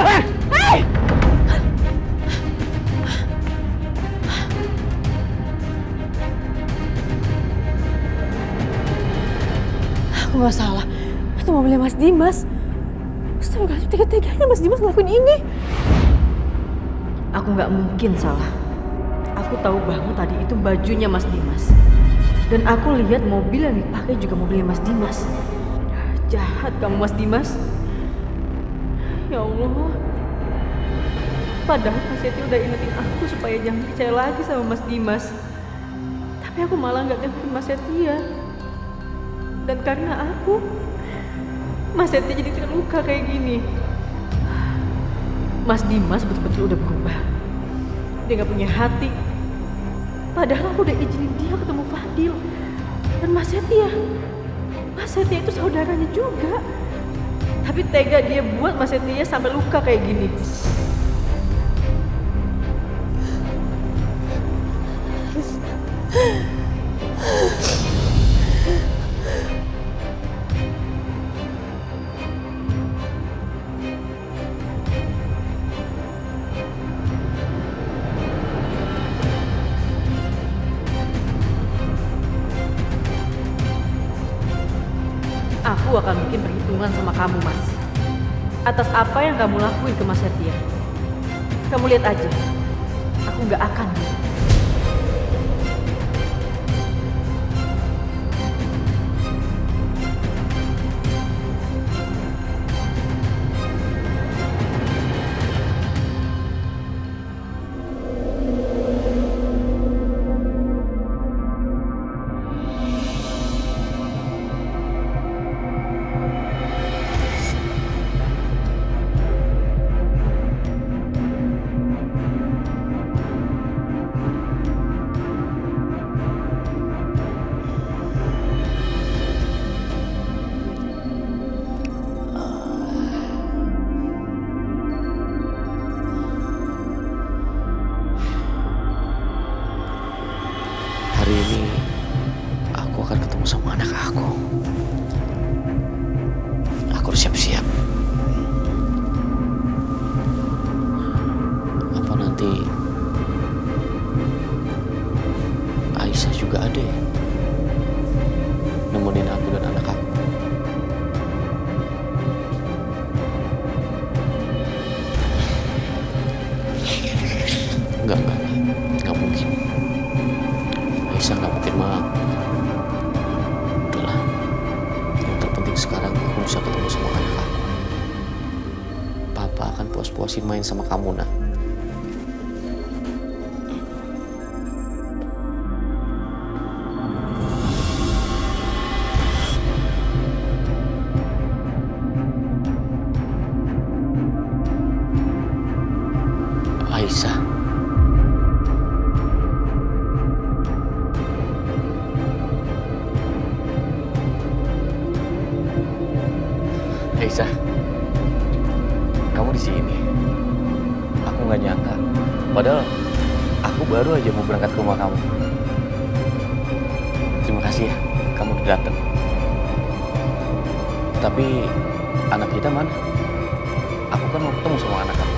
Hei! Aku gak salah. Itu mobilnya Mas Dimas. Astaga, tega-teganya Mas Dimas ngelakuin ini. Aku nggak mungkin salah. Aku tahu banget tadi itu bajunya Mas Dimas. Dan aku lihat mobil yang dipakai juga mobilnya Mas Dimas. Jahat kamu Mas Dimas. Ya Allah. Padahal Mas Yeti udah ingetin aku supaya jangan percaya lagi sama Mas Dimas. Tapi aku malah nggak dengerin Mas Setia. Dan karena aku, Mas Setia jadi terluka kayak gini. Mas Dimas betul-betul udah berubah. Dia nggak punya hati. Padahal aku udah izinin dia ketemu Fadil. Dan Mas Setia itu saudaranya juga. Tapi tega dia buat Mas Setia sampai luka kayak gini. aku akan bikin perhitungan sama kamu, Mas. Atas apa yang kamu lakuin ke Mas Setia. Kamu lihat aja, aku nggak akan. Hari ini aku akan ketemu sama anak aku. Aku harus siap-siap. Apa nanti Aisyah juga ada ya? Nemenin aku dan anak aku. Enggak mungkin. Aisyah nggak mungkin mau. Udahlah, yang terpenting sekarang aku bisa ketemu sama anak aku. Papa akan puas-puasin main sama kamu, nak. Aisyah. Aisyah, kamu di sini. Aku nggak nyangka. Padahal aku baru aja mau berangkat ke rumah kamu. Terima kasih ya, kamu udah datang. Tapi anak kita mana? Aku kan mau ketemu sama anak kamu.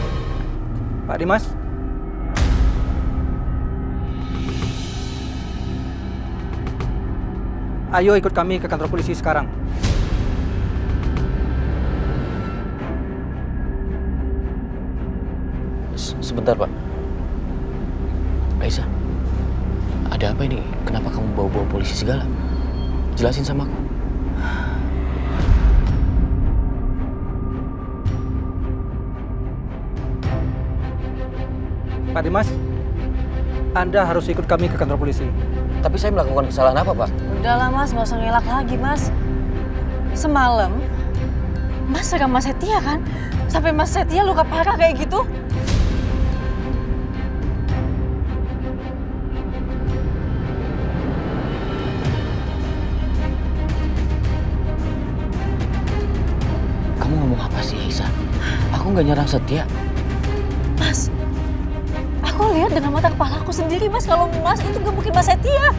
Pak Dimas? Ayo ikut kami ke kantor polisi sekarang. Sebentar, Pak. Aisyah, ada apa ini? Kenapa kamu bawa-bawa polisi segala? Jelasin sama aku. Pak Dimas, Anda harus ikut kami ke kantor polisi. Tapi saya melakukan kesalahan apa, Pak? Udahlah, Mas, nggak usah ngelak lagi, Mas. Semalam, Mas serang Mas Setia kan? Sampai Mas Setia luka parah kayak gitu. Kamu ngomong apa sih, Aisyah? Aku nggak nyerang Setia. Mas, aku lihat dengan mata kepala aku sendiri, Mas, kalau Mas itu gebukin Mas Setia.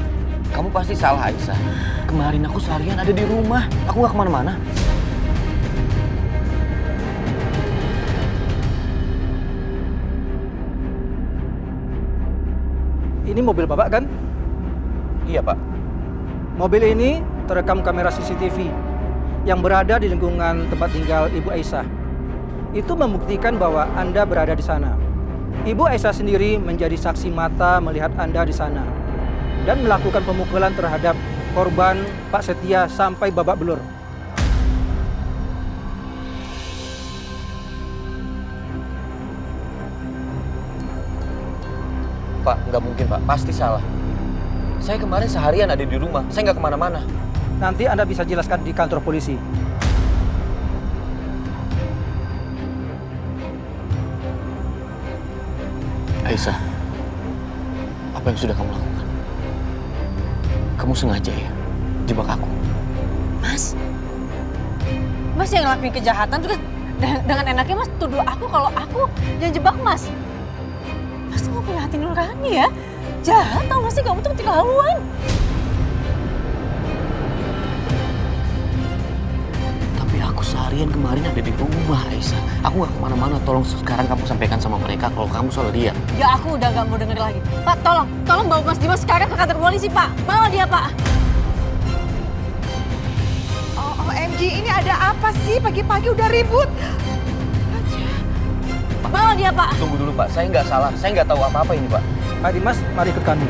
Kamu pasti salah, Aisyah. Kemarin aku seharian ada di rumah. Aku nggak kemana-mana. Ini mobil Bapak kan? Iya, Pak. Mobil ini terekam kamera CCTV yang berada di lingkungan tempat tinggal Ibu Aisyah. Itu membuktikan bahwa Anda berada di sana. Ibu Aisyah sendiri menjadi saksi mata melihat Anda di sana dan melakukan pemukulan terhadap korban Pak Setia sampai babak belur. Pak, nggak mungkin, Pak. Pasti salah. Saya kemarin seharian ada di rumah. Saya nggak kemana-mana. Nanti Anda bisa jelaskan di kantor polisi. Aisyah, apa yang sudah kamu lakukan? Kamu sengaja ya jebak aku? Mas yang ngelakuin kejahatan terus dengan enaknya Mas tuduh aku kalau aku yang jebak Mas. Mas tuh gak punya hati nurani ya. Jahat tau gak sih, kamu tuh keterlaluan. Tapi aku seharian kemarin ada di rumah, Aisyah. Aku gak kemana-mana. Tolong sekarang kamu sampaikan sama mereka kalau kamu soal dia. Ya aku udah gak mau denger lagi. Pak, tolong bawa Mas Dimas sekarang ke kantor polisi, Pak. Bawa dia, Pak. OMG, Ini ada apa sih? Pagi-pagi udah ribut. Bawa dia, Pak. Tunggu dulu Pak, saya nggak salah. Saya nggak tahu apa-apa ini Pak. Pak Dimas, mari ikut kami.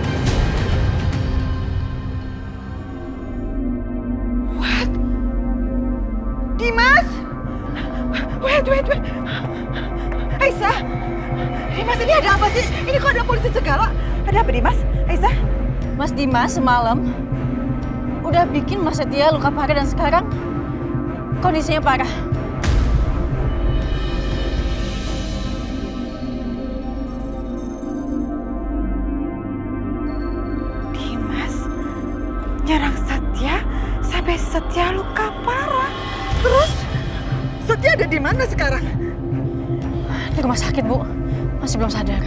What? Dimas? Wait. Aisyah? Dimas, ini ada apa sih? Ini kok ada polisi segala? Ada apa Dimas? Aisyah? Mas Dimas semalam udah bikin Mas Setia luka parah dan sekarang kondisinya parah. Dimas nyerang Setia sampai Setia luka parah. Terus Setia ada di mana sekarang? Di rumah sakit, Bu. Masih belum sadar.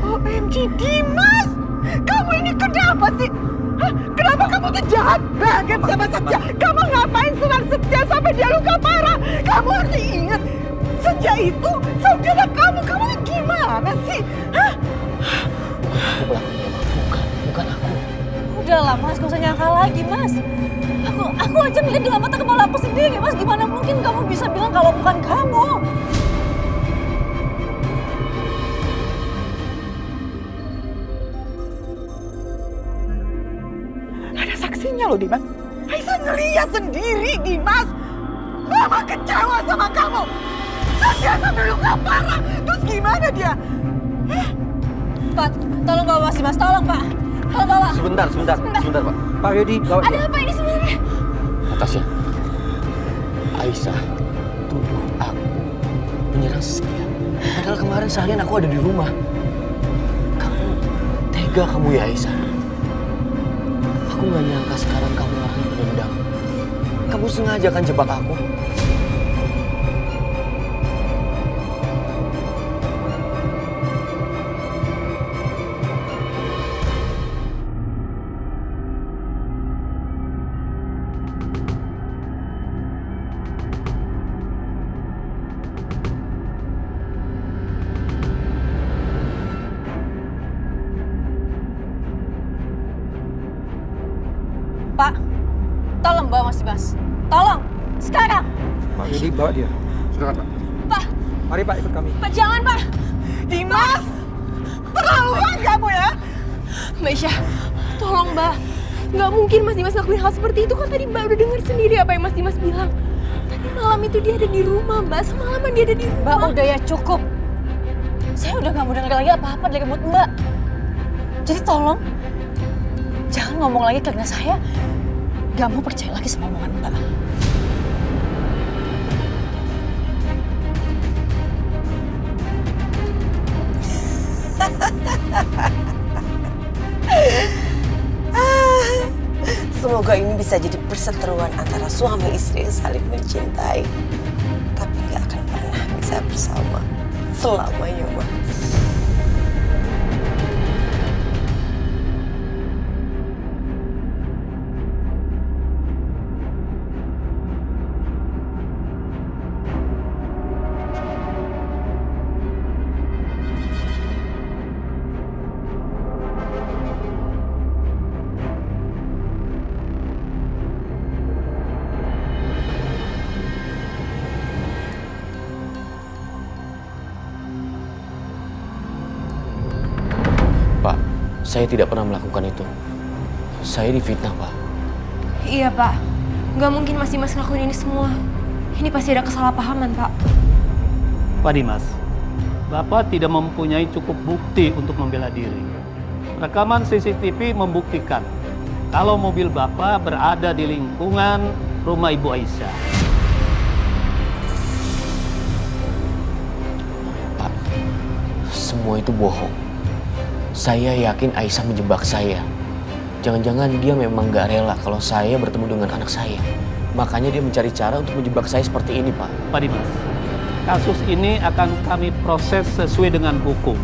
OMG, Dimas! Kamu ini kenapa sih? Hah? Kenapa kamu tuh jahat banget sama Setia? Kamu ngapain serang Setia sampai dia luka parah? Kamu harus ingat, Setia itu saudara kamu. Kamu gimana sih? Hah? Aku pelakunya bukan aku. Udahlah, Mas. Gak usah nyangka lagi, Mas. Aku aja ngeliat dengan mata kepala aku sendiri, Mas. Gimana mungkin kamu bisa bilang kalau bukan kamu? Ada saksinya loh, Dimas. Aisyah ngeliat sendiri, Dimas. Mama kecewa sama kamu. Setia sampai luka parah. Terus gimana dia? Pak, tolong bawa Mas Dimas. Tolong, Pak. Tolong bawa. Sebentar Pak. Pak Yodi, bawa Ada apa ini sebenarnya? Natasha, Aisyah tuduh aku menyerang Setia. Padahal kemarin seharian aku ada di rumah. Kamu tega kamu ya Aisyah. Aku nggak nyangka sekarang kamu orang yang pendendam. Kamu sengaja kan jebak aku. Pak, tolong bawa Mas Dimas. Tolong, sekarang. Pak Yodi, bawa dia. Silakan Pak. Pak, Mari Pak, ikut kami. Pak jangan, Pak. Dimas! Terlaluan kamu ya! Mbak Isya, tolong Mbak. Nggak mungkin Mas Dimas ngelakuin hal seperti itu. Kan tadi Mbak udah dengar sendiri apa yang Mas Dimas bilang. Tadi malam itu dia ada di rumah, Mbak. Semalaman dia ada di rumah. Mbak, udah ya cukup. Saya udah gak mau denger lagi apa-apa dari mulut Mbak. Jadi tolong, jangan ngomong lagi karena saya gak mau percaya lagi sama omongan Mbak. Semoga ini bisa jadi perseteruan antara suami istri yang saling mencintai, tapi nggak akan pernah bisa bersama selamanya, Ma. Pak, saya tidak pernah melakukan itu. Saya difitnah, Pak. Iya Pak, nggak mungkin Mas Dimas ngelakuin ini semua. Ini pasti ada kesalahpahaman Pak. Pak Dimas, Bapak tidak mempunyai cukup bukti untuk membela diri. Rekaman CCTV membuktikan kalau mobil Bapak berada di lingkungan rumah Ibu Aisyah. Pak, semua itu bohong. Saya yakin Aisyah menjebak saya. Jangan-jangan dia memang gak rela kalau saya bertemu dengan anak saya. Makanya dia mencari cara untuk menjebak saya seperti ini, Pak. Pak Dimas, kasus ini akan kami proses sesuai dengan hukum.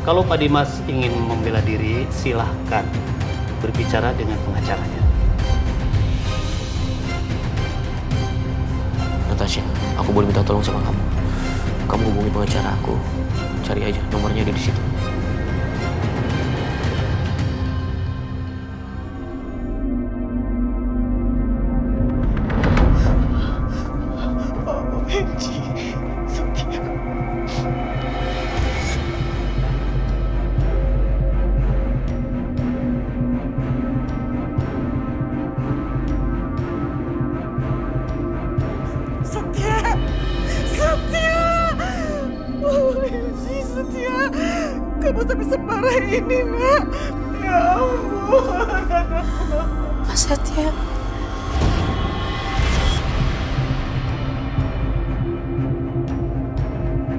Kalau Pak Dimas ingin membela diri, silahkan berbicara dengan pengacaranya. Natasha, aku boleh minta tolong sama kamu. Kamu hubungi pengacara aku. Cari aja, nomornya ada di situ. kamu sampai separah ini, Nak? Ya ampun. Mas Setia.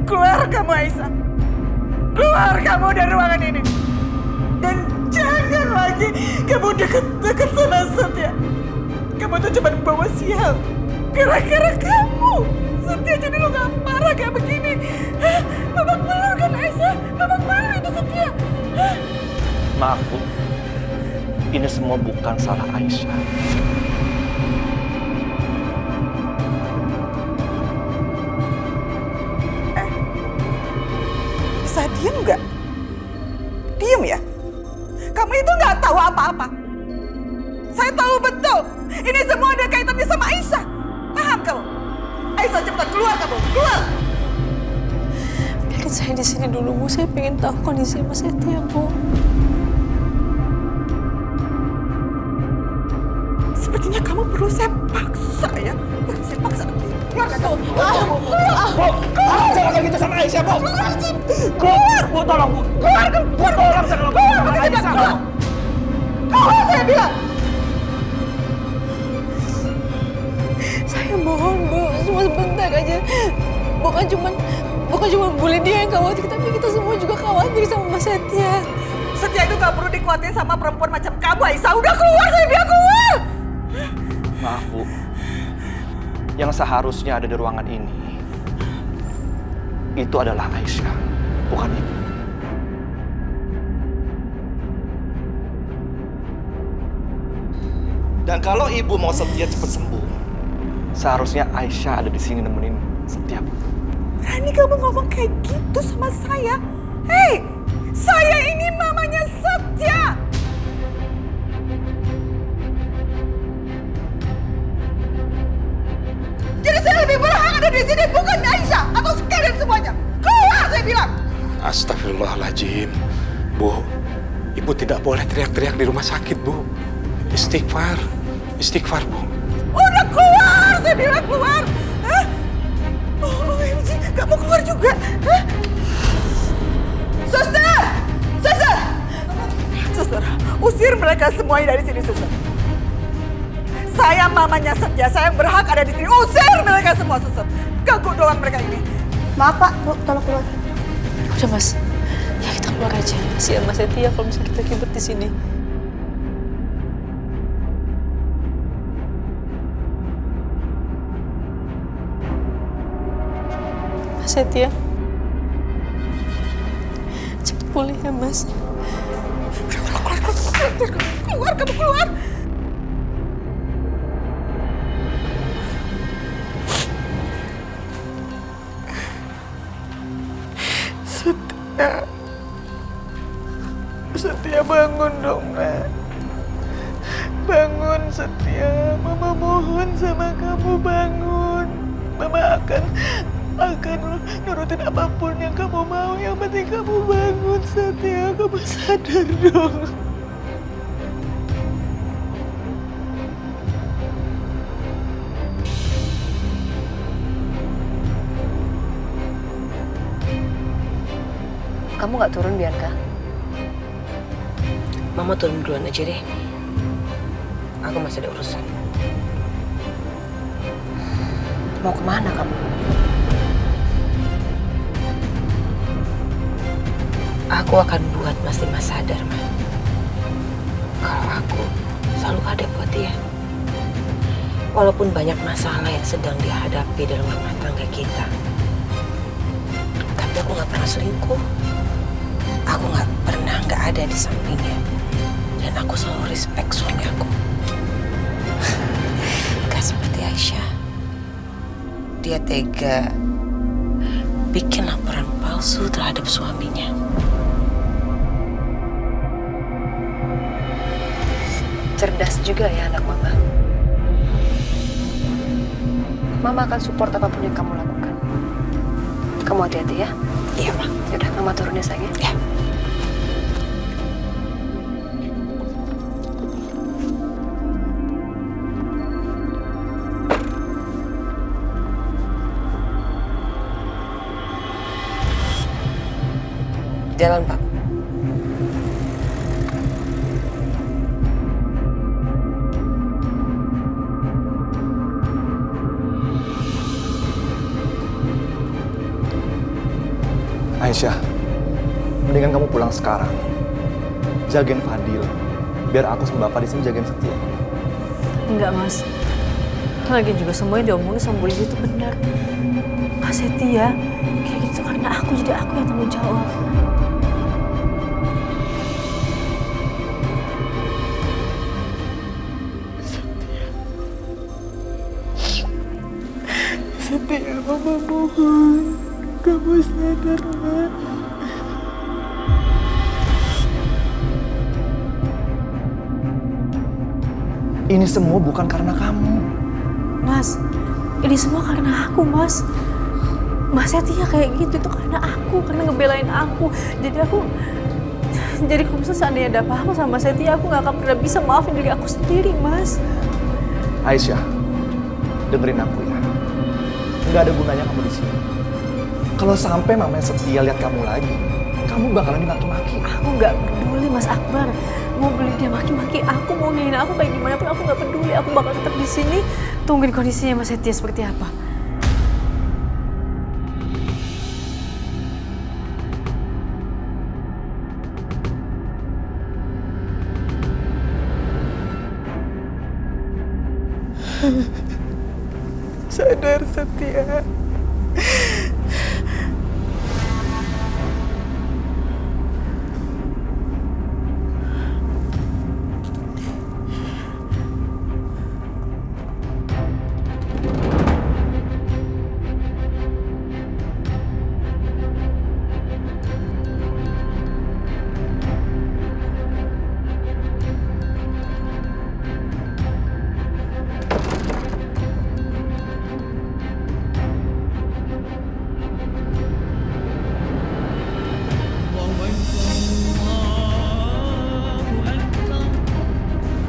Keluar kamu, Aisyah. Keluar kamu dari ruangan ini. Dan jangan lagi kamu deket-deket sama Setia. Kamu tuh cuma bawa sial. Gara-gara kamu. Setia jadi lu gak marah kayak begini. Hah? Babak belur kan, Aisyah? Babak belur itu Setia. Hah? Maaf, Bu. Ini semua bukan salah Aisyah. Bisa diem nggak? Diem ya? Kamu itu nggak tahu apa-apa. Saya tahu betul. Ini semua ada kaitannya sama Aisyah. Paham kamu? Aisyah cepat keluar kamu, keluar. Biarin saya di sini dulu, Bu. Saya pengen tahu kondisi Mas Setia, Bu. Sepertinya kamu perlu saya paksa ya. Saya paksa. Keluar kamu. Keluar. Jangan kayak gitu sama Aisyah, Bu. Keluar. Bu, tolong, Bu. Keluar. Keluar. Tolong, jangan Keluar. Keluar. Keluar saya bilang. Saya mohon, Bu. Cuma sebentar aja. Bukan cuma Bu Lydia yang khawatir, tapi kita semua juga khawatir sama Mas Setia. Setia itu gak perlu dikuatin sama perempuan macam kamu, Aisyah. Udah keluar, saya bilang keluar. Maaf, Bu. Yang seharusnya ada di ruangan ini itu adalah Aisyah, bukan Ibu. Dan kalau Ibu mau Setia cepat sembuh, seharusnya Aisyah ada di sini nemenin Setia, Bu. Berani kamu ngomong kayak gitu sama saya? Hei, saya ini mamanya Setia. Jadi saya lebih berhak ada di sini, bukan Aisyah atau sekalian semuanya. Keluar, saya bilang. Astagfirullahaladzim. Bu, Ibu tidak boleh teriak-teriak di rumah sakit, Bu. Istighfar. Istighfar, Bu. Udah keluar, saya bilang keluar. Hah? Oh, kamu keluar juga. Hah? Suster! Suster! Suster, usir mereka semuanya dari sini, suster. Saya mamanya Setia, saya yang berhak ada di sini. Usir mereka semua, suster. Ganggu doang mereka ini. Maaf Pak, Bu, tolong keluar. Udah, Mas. Ya kita keluar aja. Kasihan Mas Setia kalau misalnya kita ribet di sini. Mas Setia. Cepet pulih ya, Mas. Keluar, kamu keluar. Setia. Setia bangun dong, Nak. Bangun, Setia. Mama mohon sama kamu, bangun. Mama akan nurutin apapun yang kamu mau. Yang penting kamu bangun, Setia. Kamu sadar dong. Kamu gak turun, Bianca? Mama turun duluan aja deh. Aku masih ada urusan. Mau kemana kamu? Aku akan buat Mas Dimas sadar, Ma. Kalau aku selalu ada buat dia. Walaupun banyak masalah yang sedang dihadapi dalam rumah tangga kita. Tapi aku gak pernah selingkuh. Aku gak pernah gak ada di sampingnya. Dan aku selalu respect suami aku. Gak seperti Aisyah. Dia tega bikin laporan palsu terhadap suaminya. Cerdas juga ya anak Mama. Mama akan support apapun yang kamu lakukan. Kamu hati-hati ya. Iya, Ma. Yaudah, Mama turun ya, sayang. Ya. Jalan, Pak. Aisyah, mendingan kamu pulang sekarang. Jagain Fadil, biar aku sama bapak di sini jagain Setia. Enggak, Mas. Lagi juga semuanya diomongin sama Bu Lili itu benar. Mas Setia, kayak gitu karena aku, jadi aku yang tanggung jawab. Setia, Mama mohon. Kamu sadar, Nak. Ini semua bukan karena kamu. Mas, ini semua karena aku, Mas. Mas Setia kayak gitu itu karena aku, karena ngebelain aku. Jadi kalau misalnya seandainya ada apa-apa sama Mas Setia, aku gak akan pernah bisa maafin diri aku sendiri, Mas. Aisyah, dengerin aku ya. Nggak ada gunanya kamu di sini. Kalau sampai mamanya Setia lihat kamu lagi, kamu bakalan dimaki-maki. Aku nggak peduli, Mas Akbar. Mau beli dia maki-maki aku, mau ngehina aku kayak gimana pun aku nggak peduli. Aku bakal tetap di sini tungguin kondisinya Mas Setia seperti apa. Sadar, Setia.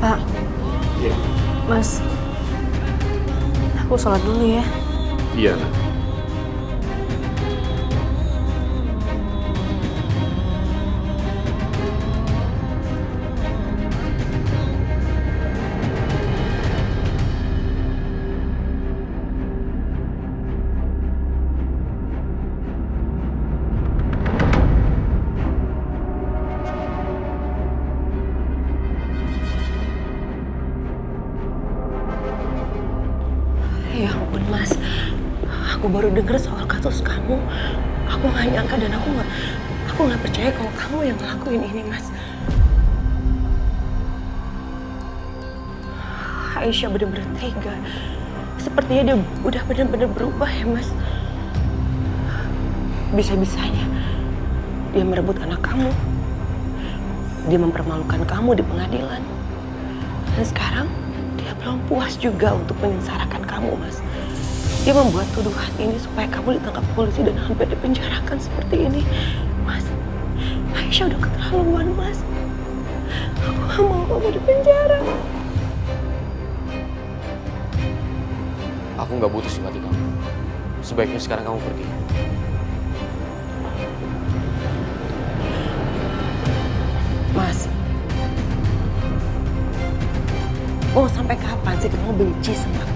Pak, Mas, aku sholat dulu ya. Iya, Nak. Ya ampun, Mas. Aku baru dengar soal kasus kamu. Aku nggak nyangka dan aku nggak percaya kalau kamu yang ngelakuin ini, Mas. Aisyah benar-benar tega. Sepertinya dia udah benar-benar berubah ya, Mas. Bisa-bisanya dia merebut anak kamu. Dia mempermalukan kamu di pengadilan. Dan sekarang dia belum puas juga untuk menyengsarakan kamu, Mas. Dia membuat tuduhan ini supaya kamu ditangkap polisi dan hampir dipenjarakan seperti ini. Mas, Aisyah udah keterlaluan, Mas. Aku gak mau kamu dipenjara. Aku nggak butuh simpati kamu. Sebaiknya sekarang kamu pergi. Mas, mau sampai kapan sih kamu benci sama aku?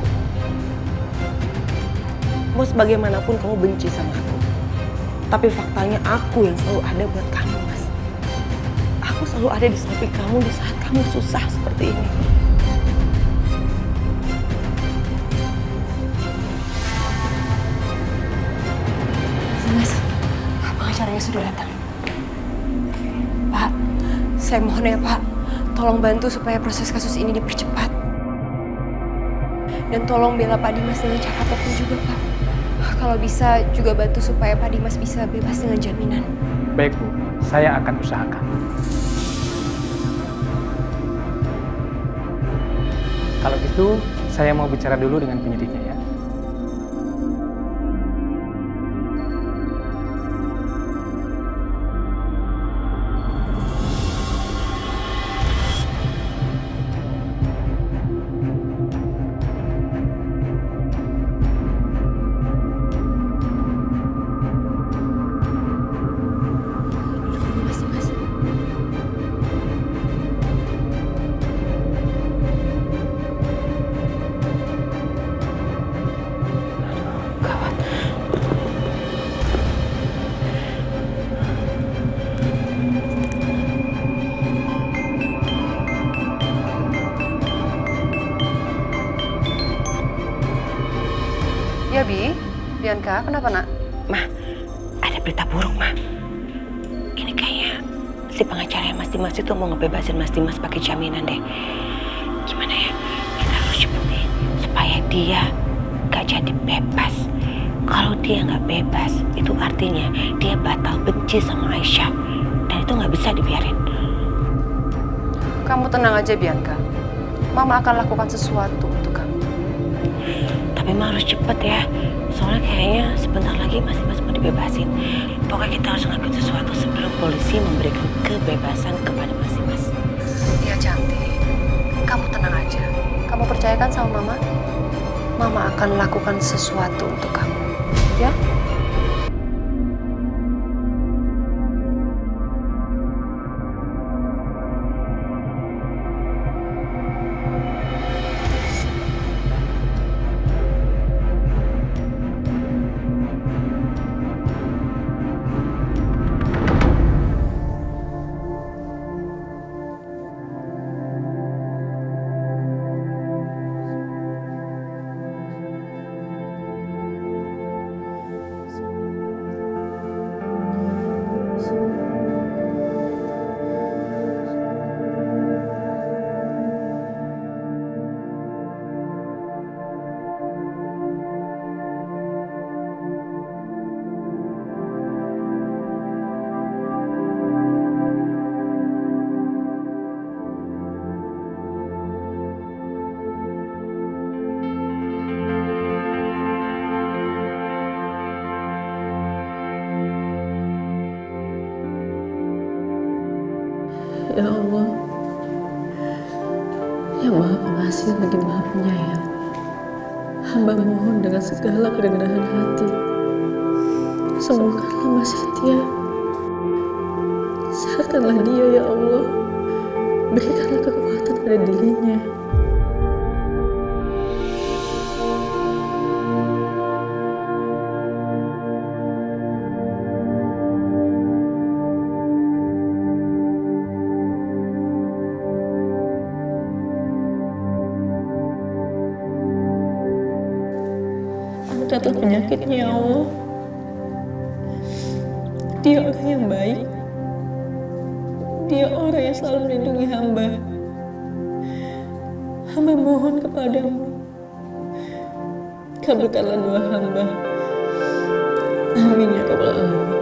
Mau sebagaimanapun kamu benci sama aku. Tapi faktanya aku yang selalu ada buat kamu, Mas. Aku selalu ada di samping kamu di saat kamu susah seperti ini. Mas, pengacaranya sudah datang. Pak, saya mohon ya Pak, tolong bantu supaya proses kasus ini dipercepat. Dan tolong bela Pak Dimas dengan cara apapun juga, Pak. Kalau bisa juga bantu supaya Pak Dimas bisa bebas dengan jaminan. Baik, Bu. Saya akan usahakan. Kalau gitu, saya mau bicara dulu dengan penyidiknya ya. Ya, Bi. Bianca, kenapa, Nak? Ma, ada berita buruk, Ma. Ini kayaknya si pengacara Mas Dimas itu mau ngebebasin Mas Dimas pakai jaminan deh. Gimana ya? Kita harus cepetin supaya dia gak jadi bebas. Kalau dia gak bebas, itu artinya dia batal benci sama Aisyah. Dan itu gak bisa dibiarin. Kamu tenang aja, Bianca. Mama akan lakukan sesuatu untuk kamu. Tapi Ma harus cepet ya. Soalnya kayaknya sebentar lagi Mas Dimas mau dibebasin. Pokoknya kita harus ngelakuin sesuatu sebelum polisi memberikan kebebasan kepada Mas Dimas. Iya, cantik. Kamu tenang aja. Kamu percayakan sama Mama? Mama akan lakukan sesuatu untuk kamu. Ya? Ya Allah, yang Maha Pengasih lagi Maha Penyayang, hamba mohon dengan segala kerendahan hati, sembuhkanlah Mas Setia, sehatkanlah dia ya Allah, berikanlah kekuatan pada dirinya. Angkatlah penyakitnya ya Allah. Dia orang yang baik. Dia orang yang selalu melindungi hamba. Hamba mohon kepadamu, kabulkanlah doa hamba. Amin ya rabbal alamin.